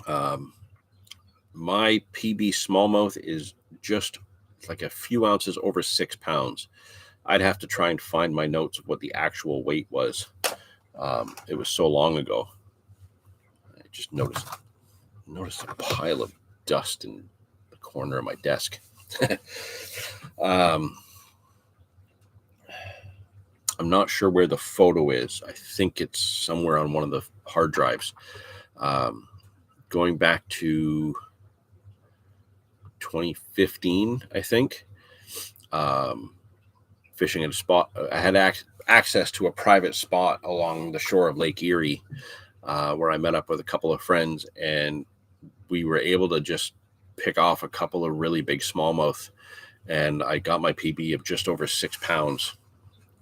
My PB smallmouth is just like a few ounces over 6 pounds. I'd have to try and find my notes of what the actual weight was. It was so long ago. I just noticed a pile of dust in the corner of my desk. I'm not sure where the photo is. I think it's somewhere on one of the hard drives. Going back to 2015, I think. Fishing at a spot. I had access to a private spot along the shore of Lake Erie, where I met up with a couple of friends, and we were able to just pick off a couple of really big smallmouth, and I got my PB of just over 6 pounds,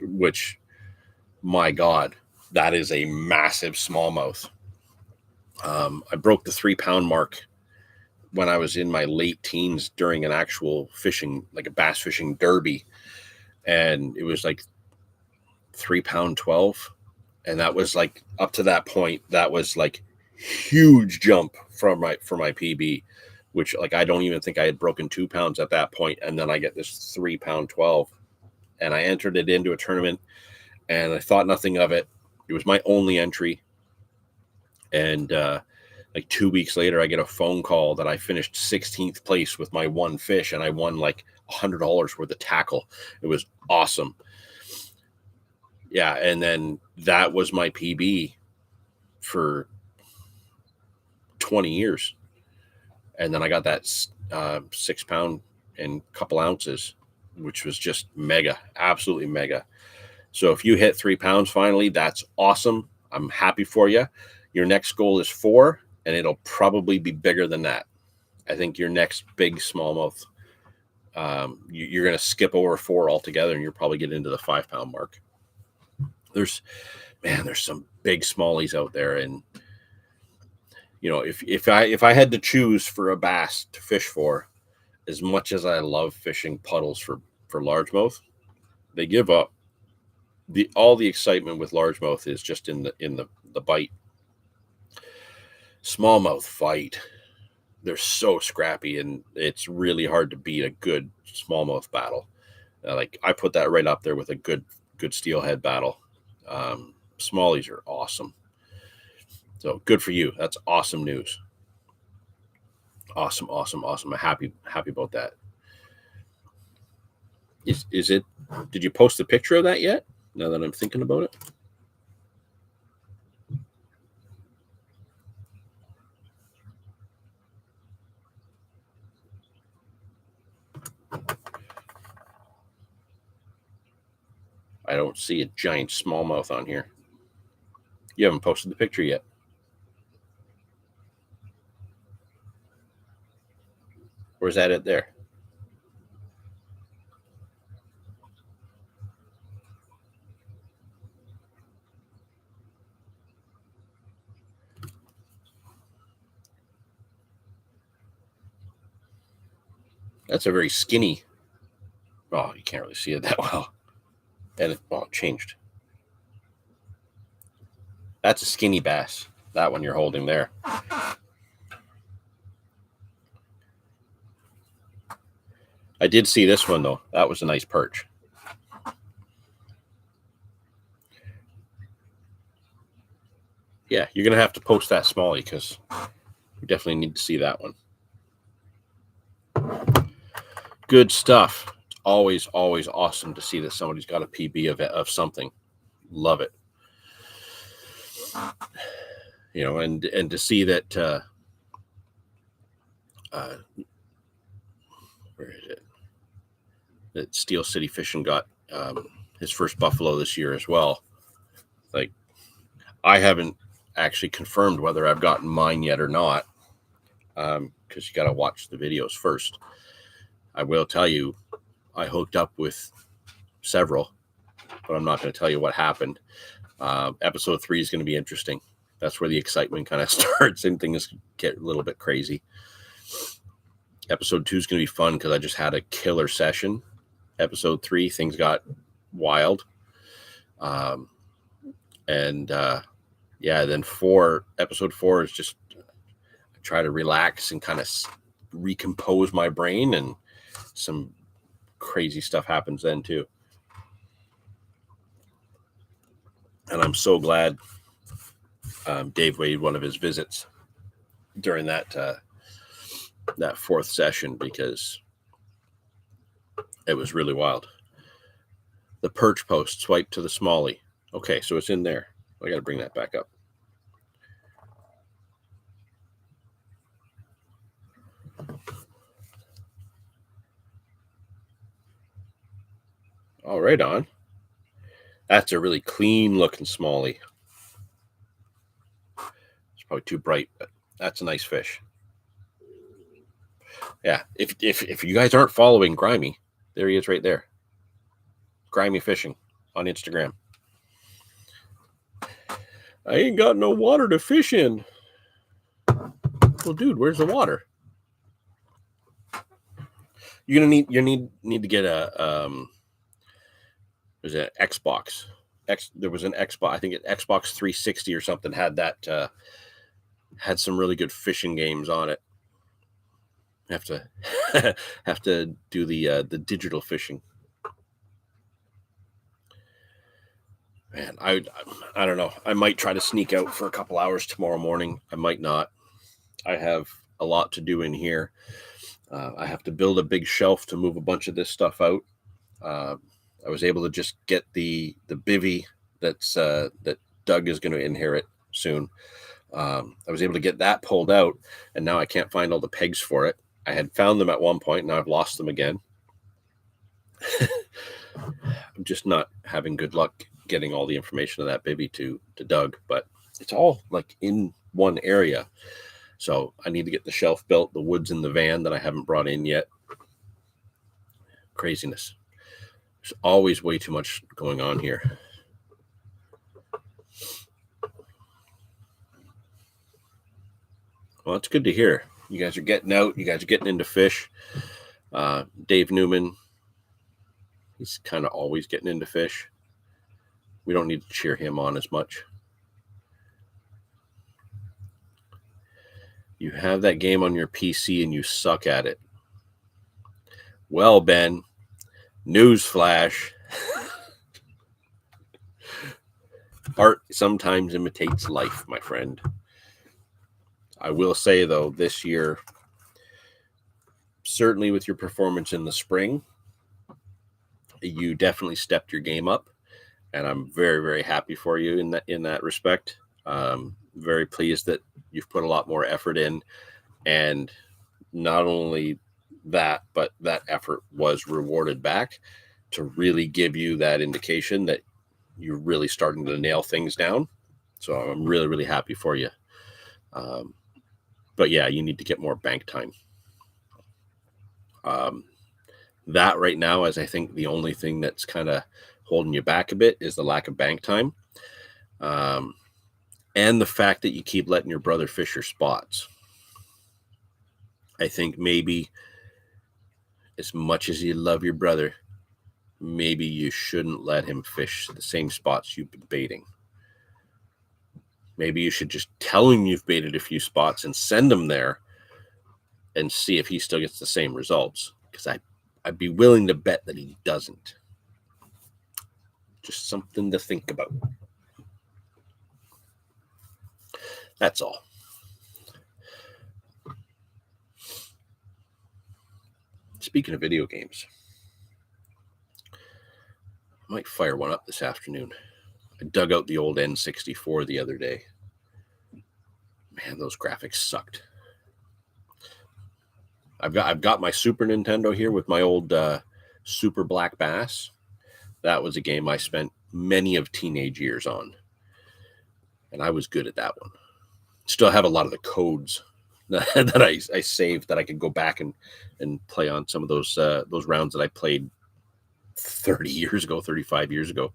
which, my God, that is a massive smallmouth. I broke the 3-pound mark when I was in my late teens during an actual fishing, like a bass fishing derby. And it was like 3-pound 12. And that was like, up to that point, that was like huge jump for my PB, which, like, I don't even think I had broken 2 pounds at that point. And then I get this 3-pound 12, and I entered it into a tournament, and I thought nothing of it. It was my only entry. And like 2 weeks later, I get a phone call that I finished 16th place with my one fish, and I won like $100 worth of tackle. It was awesome. Yeah, and then that was my PB for 20 years. And then I got that 6 pound and couple ounces, which was just mega, absolutely mega. So if you hit 3 pounds finally, that's awesome. I'm happy for you. Your next goal is 4, and it'll probably be bigger than that. I think your next big smallmouth, you're going to skip over 4 altogether, and you'll probably get into the 5-pound mark. There's some big smallies out there, and you know, if I had to choose for a bass to fish for, as much as I love fishing puddles for largemouth, they give up. All the excitement with largemouth is just in the bite. Smallmouth fight. They're so scrappy, and it's really hard to beat a good smallmouth battle. Like, I put that right up there with a good steelhead battle. Smallies are awesome. So good for you. That's awesome news. Awesome. I'm happy about that. Is it? Did you post a picture of that yet? Now that I'm thinking about it. I don't see a giant smallmouth on here. You haven't posted the picture yet. Or is that it there? That's a very skinny. Oh, you can't really see it that well. And it changed. That's a skinny bass. That one you're holding there. I did see this one, though. That was a nice perch. Yeah, you're going to have to post that smallie because we definitely need to see that one. Good stuff. It's always awesome to see that somebody's got a PB of something. Love it. You know, and to see that where is it? That Steel City Fishing got his first buffalo this year as well. Like, I haven't actually confirmed whether I've gotten mine yet or not, because you got to watch the videos first. I will tell you, I hooked up with several, but I'm not going to tell you what happened. Episode 3 is going to be interesting. That's where the excitement kind of starts and things get a little bit crazy. Episode 2 is going to be fun because I just had a killer session. Episode 3, things got wild. Then episode 4 is just try to relax and kind of recompose my brain, and some crazy stuff happens then too. And I'm so glad Dave made one of his visits during that 4th session, because it was really wild. The perch post, swipe to the smallie. Okay, so it's in there. I got to bring that back up. All right, on. That's a really clean looking smallie. It's probably too bright, but that's a nice fish. Yeah, if you guys aren't following Grimy, there he is right there. Grimy Fishing on Instagram. I ain't got no water to fish in. Well, dude, where's the water? You're gonna need to get a there's an Xbox. There was an Xbox. I think Xbox 360 or something had that. Had some really good fishing games on it. Have to do the digital fishing. Man, I don't know. I might try to sneak out for a couple hours tomorrow morning. I might not. I have a lot to do in here. I have to build a big shelf to move a bunch of this stuff out. I was able to just get the bivvy that Doug is going to inherit soon. I was able to get that pulled out, and now I can't find all the pegs for it. I had found them at one point, now I've lost them again. I'm just not having good luck getting all the information of that bivvy to Doug, but it's all like in one area. So I need to get the shelf built, the wood's in the van that I haven't brought in yet. Craziness. There's always way too much going on here. Well, it's good to hear. You guys are getting out. You guys are getting into fish. Dave Newman, he's kind of always getting into fish. We don't need to cheer him on as much. You have that game on your PC and you suck at it. Well, Ben, newsflash. Art sometimes imitates life, my friend. I will say, though, this year, certainly with your performance in the spring, you definitely stepped your game up, and I'm very, very happy for you in that respect. Very pleased that you've put a lot more effort in, and not only that, but that effort was rewarded back to really give you that indication that you're really starting to nail things down. So I'm really, really happy for you. But yeah, you need to get more bank time. That right now is, I think, the only thing that's kind of holding you back a bit is the lack of bank time. And the fact that you keep letting your brother fish your spots. I think maybe as much as you love your brother, maybe you shouldn't let him fish the same spots you've been baiting. Maybe you should just tell him you've baited a few spots and send him there and see if he still gets the same results. Because I'd be willing to bet that he doesn't. Just something to think about. That's all. Speaking of video games, I might fire one up this afternoon. I dug out the old N64 the other day. Man, those graphics sucked. I've got my Super Nintendo here with my old Super Black Bass. That was a game I spent many of teenage years on, and I was good at that one. Still have a lot of the codes that I saved that I could go back and play on some of those rounds that I played 30 years ago, 35 years ago.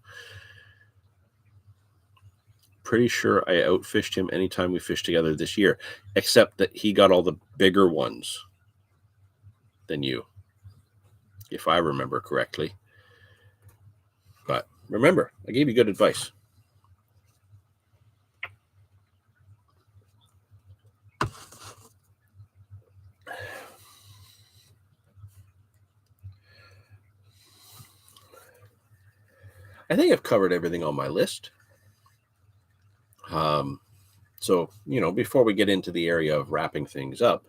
Pretty sure I outfished him anytime we fished together this year, except that he got all the bigger ones than you, if I remember correctly. But remember, I gave you good advice. I think I've covered everything on my list. So, before we get into the area of wrapping things up,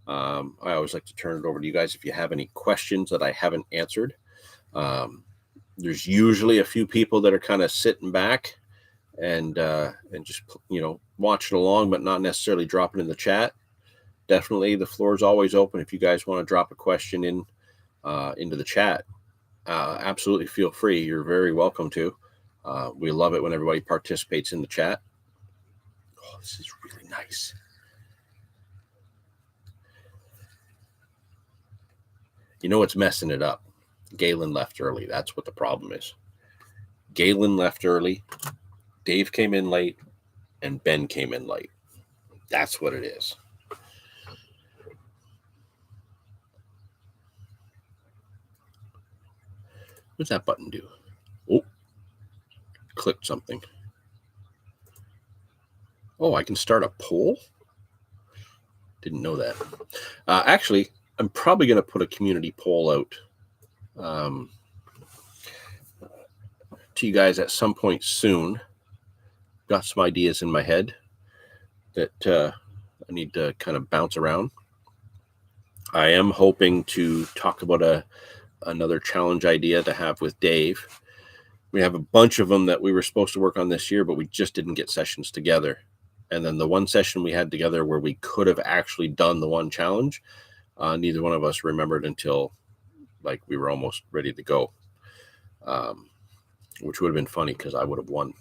I always like to turn it over to you guys if you have any questions that I haven't answered. There's usually a few people that are kind of sitting back and just, watching along, but not necessarily dropping in the chat. Definitely the floor is always open. If you guys want to drop a question into the chat, absolutely feel free. You're very welcome to. We love it when everybody participates in the chat. Oh, this is really nice. You know what's messing it up? Galen left early. That's what the problem is. Galen left early. Dave came in late, and Ben came in late. That's what it is. What's that button do? Oh, clicked something. Oh, I can start a poll? Didn't know that. Actually, I'm probably going to put a community poll out to you guys at some point soon. Got some ideas in my head that I need to kind of bounce around. I am hoping to talk about another challenge idea to have with Dave. We have a bunch of them that we were supposed to work on this year, but we just didn't get sessions together. And then the one session we had together where we could have actually done the one challenge, neither one of us remembered until like we were almost ready to go, which would have been funny because I would have won.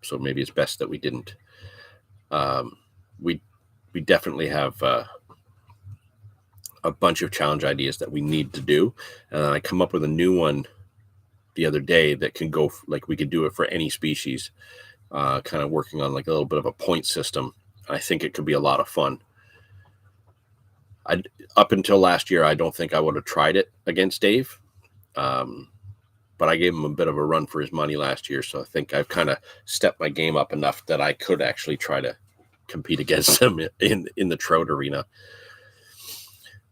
So maybe it's best that we didn't. We definitely have a bunch of challenge ideas that we need to do. And I come up with a new one the other day that can go, like we could do it for any species, kind of working on like a little bit of a point system. I think it could be a lot of fun. Up until last year, I don't think I would have tried it against Dave. But I gave him a bit of a run for his money last year. So I think I've kind of stepped my game up enough that I could actually try to compete against him in the trout arena.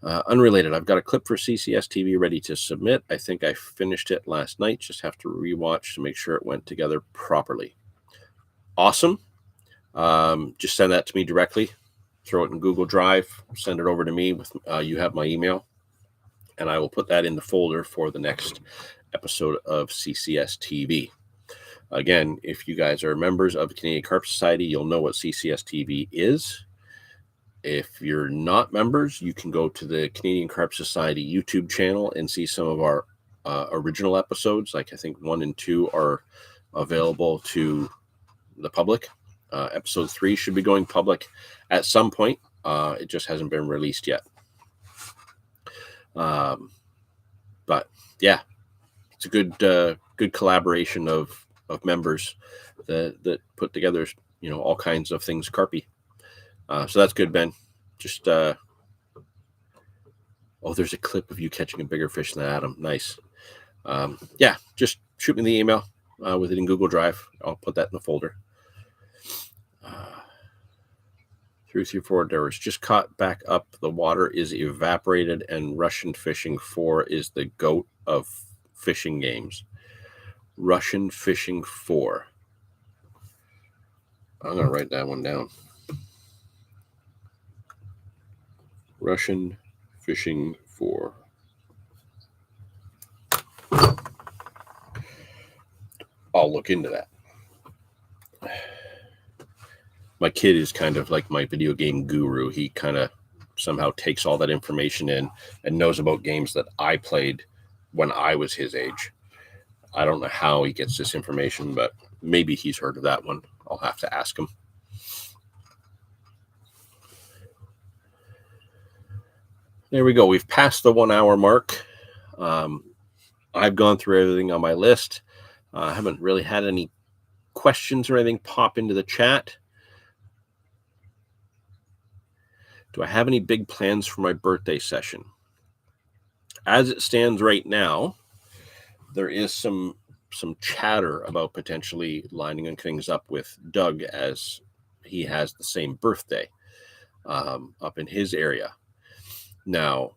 Unrelated, I've got a clip for CCS TV ready to submit. I think I finished it last night. Just have to rewatch to make sure it went together properly. Awesome. Just send that to me directly. Throw it in Google Drive. Send it over to me. You have my email. And I will put that in the folder for the next episode of CCS TV. Again, if you guys are members of the Canadian Carp Society, you'll know what CCS TV is. If you're not members, you can go to the Canadian Carp Society YouTube channel and see some of our original episodes. Like I think 1 and 2 are available to the public. Episode 3 should be going public at some point. It just hasn't been released yet. But yeah, it's a good collaboration of members that put together, all kinds of things carpy. So that's good, Ben. Just there's a clip of you catching a bigger fish than Adam. Nice. Yeah, just shoot me the email with it in Google Drive. I'll put that in the folder. 334 hours. Just caught back up. The water is evaporated, and Russian Fishing 4 is the goat of fishing games. Russian Fishing 4. I'm going to write that one down. Russian Fishing 4. I'll look into that. My kid is kind of like my video game guru. He kind of somehow takes all that information in and knows about games that I played when I was his age. I don't know how he gets this information, but maybe he's heard of that one. I'll have to ask him. There we go. We've passed the 1 hour mark. I've gone through everything on my list. I haven't really had any questions or anything pop into the chat. Do I have any big plans for my birthday session? As it stands right now, there is some chatter about potentially lining things up with Doug, as he has the same birthday up in his area. Now,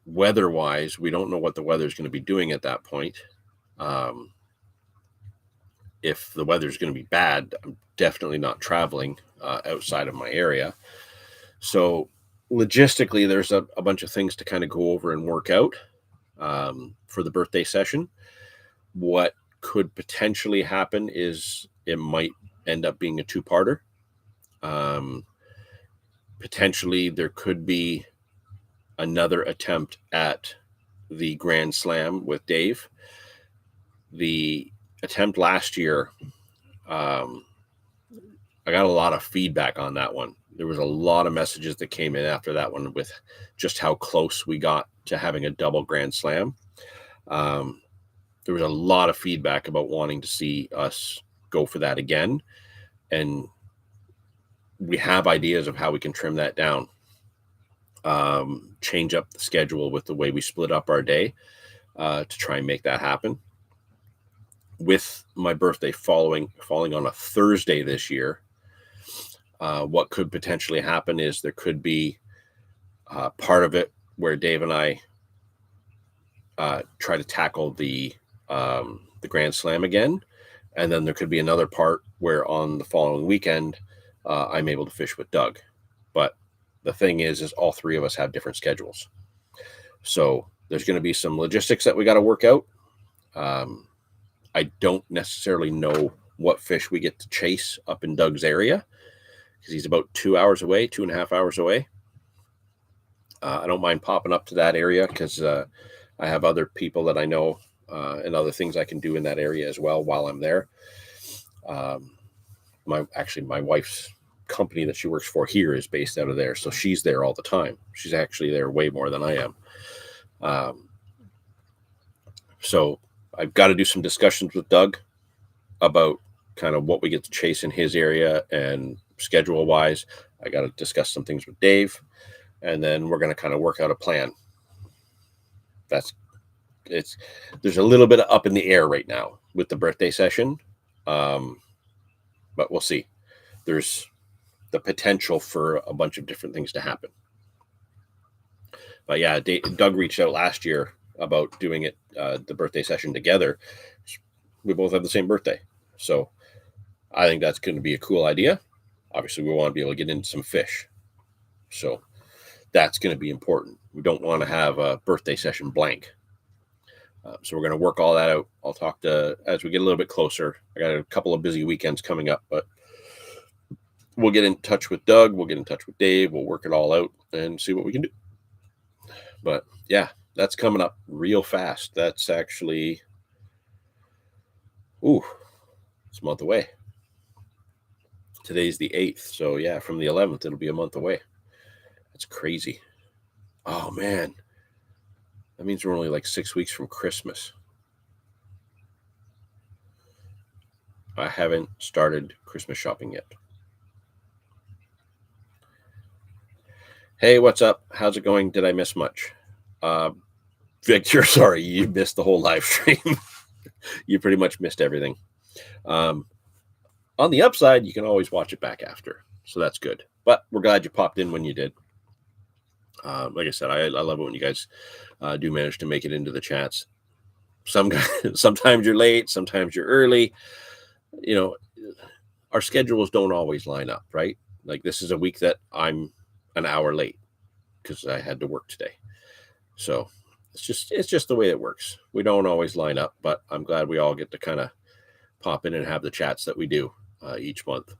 weather-wise, we don't know what the weather is going to be doing at that point. If the weather is going to be bad, I'm definitely not traveling outside of my area. So logistically, there's a bunch of things to kind of go over and work out for the birthday session. What could potentially happen is it might end up being a two-parter. Potentially, there could be another attempt at the Grand Slam with Dave. The attempt last year, I got a lot of feedback on that one. There was a lot of messages that came in after that one with just how close we got to having a double Grand Slam. There was a lot of feedback about wanting to see us go for that again. And we have ideas of how we can trim that down, change up the schedule with the way we split up our day to try and make that happen. With my birthday falling on a Thursday this year, what could potentially happen is there could be part of it where Dave and I try to tackle the Grand Slam again, and then there could be another part where on the following weekend I'm able to fish with Doug. But the thing is all three of us have different schedules, so there's going to be some logistics that we got to work out. I don't necessarily know what fish we get to chase up in Doug's area, because he's about 2 hours away, 2.5 hours away. I don't mind popping up to that area because I have other people that I know and other things I can do in that area as well while I'm there. My wife's company that she works for here is based out of there, so she's there all the time. She's actually there way more than I am. So I've got to do some discussions with Doug about kind of what we get to chase in his area, and schedule wise, I got to discuss some things with Dave, and then we're going to kind of work out a plan. There's a little bit of up in the air right now with the birthday session, but we'll see. There's the potential for a bunch of different things to happen. But yeah, Doug reached out last year about doing it, the birthday session together. We both have the same birthday, so I think that's going to be a cool idea. Obviously, we want to be able to get into some fish, so that's going to be important. We don't want to have a birthday session blank. So we're going to work all that out. I'll talk to as we get a little bit closer. I got a couple of busy weekends coming up, but we'll get in touch with Doug. We'll get in touch with Dave. We'll work it all out and see what we can do. But yeah, that's coming up real fast. That's actually, Ooh, it's a month away. Today's the 8th. So yeah, from the 11th, it'll be a month away. That's crazy. Oh man. That means we're only like 6 weeks from Christmas. I haven't started Christmas shopping yet. Hey, what's up? How's it going? Did I miss much? Victor, sorry, you missed the whole live stream. You pretty much missed everything. On the upside, you can always watch it back after. So that's good. But we're glad you popped in when you did. Like I said, I love it when you guys do manage to make it into the chats. Sometimes you're late, sometimes you're early. You know, our schedules don't always line up, right? Like this is a week that I'm an hour late because I had to work today. So it's just the way it works. We don't always line up, but I'm glad we all get to kind of pop in and have the chats that we do each month.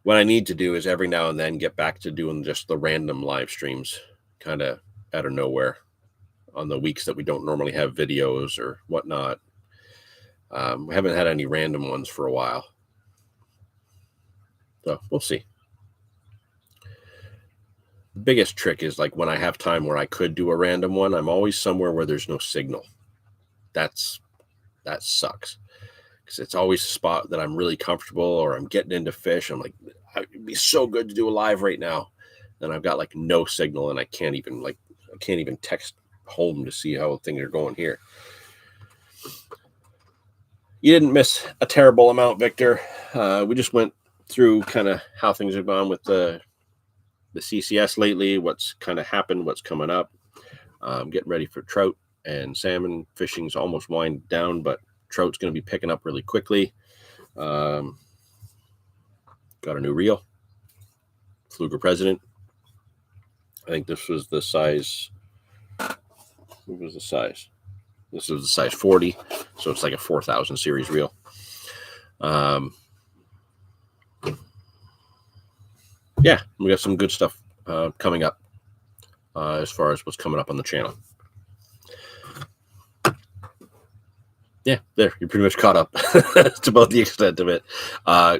What I need to do is every now and then get back to doing just the random live streams kind of out of nowhere on the weeks that we don't normally have videos or whatnot. We haven't had any random ones for a while. So we'll see. The biggest trick is like when I have time where I could do a random one, I'm always somewhere where there's no signal. That sucks. Because it's always a spot that I'm really comfortable or I'm getting into fish. I'm like, it'd be so good to do a live right now. And I've got like no signal and I can't even text home to see how things are going here. You didn't miss a terrible amount, Victor. We just went through kind of how things have gone with the CCS lately, what's kind of happened, what's coming up. Getting ready for trout and salmon. Fishing's almost winding down, but trout's going to be picking up really quickly. Got a new reel. Fluger President. I think this was the size. What was the size? This was the size 40. So it's like a 4,000 series reel. Yeah, we got some good stuff coming up as far as what's coming up on the channel. Yeah, there, you're pretty much caught up. That's about the extent of it.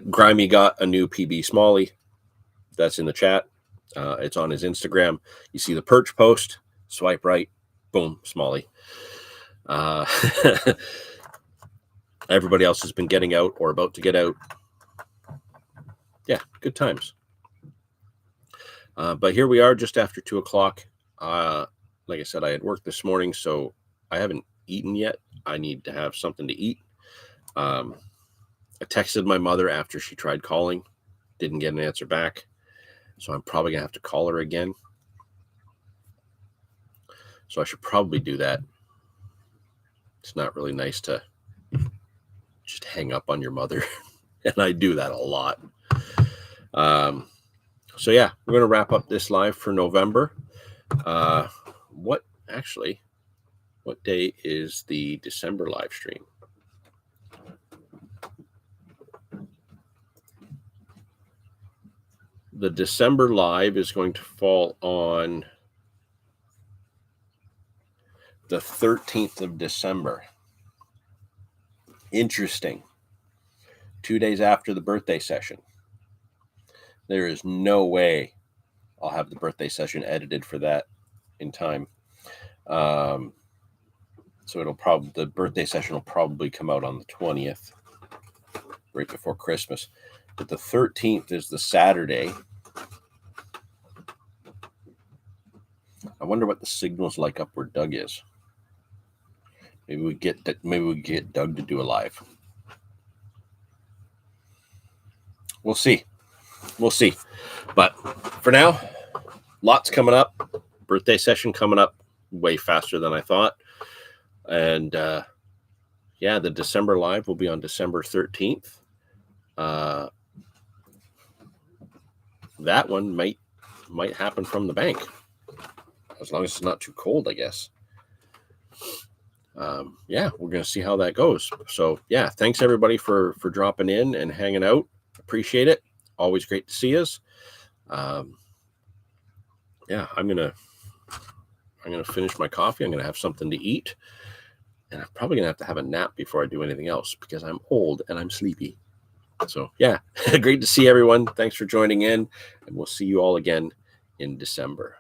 Grimy got a new PB Smalley. That's in the chat. It's on his Instagram. You see the perch post, swipe right, boom, Smalley. Everybody else has been getting out or about to get out. Yeah, good times. But here we are just after 2 o'clock. Like I said, I had worked this morning, so I haven't eaten yet. I need to have something to eat. I texted my mother after she tried calling. Didn't get an answer back. So I'm probably going to have to call her again. So I should probably do that. It's not really nice to just hang up on your mother. And I do that a lot. So yeah, we're going to wrap up this live for November. What day is the December live stream? The December live is going to fall on the 13th of December. Interesting. 2 days after the birthday session. There is no way I'll have the birthday session edited for that in time. So the birthday session will probably come out on the 20th, right before Christmas. But the 13th is the Saturday. I wonder what the signal's like up where Doug is. Maybe we get Doug to do a live. We'll see. But for now, lots coming up. Birthday session coming up way faster than I thought. And yeah, the December live will be on December 13th. That one might happen from the bank, as long as it's not too cold, I guess. Yeah, we're going to see how that goes. So yeah, thanks everybody for dropping in and hanging out. Appreciate it. Always great to see us. Yeah, I'm gonna finish my coffee. I'm gonna have something to eat. And I'm probably going to have a nap before I do anything else because I'm old and I'm sleepy. So, yeah, great to see everyone. Thanks for joining in, and we'll see you all again in December.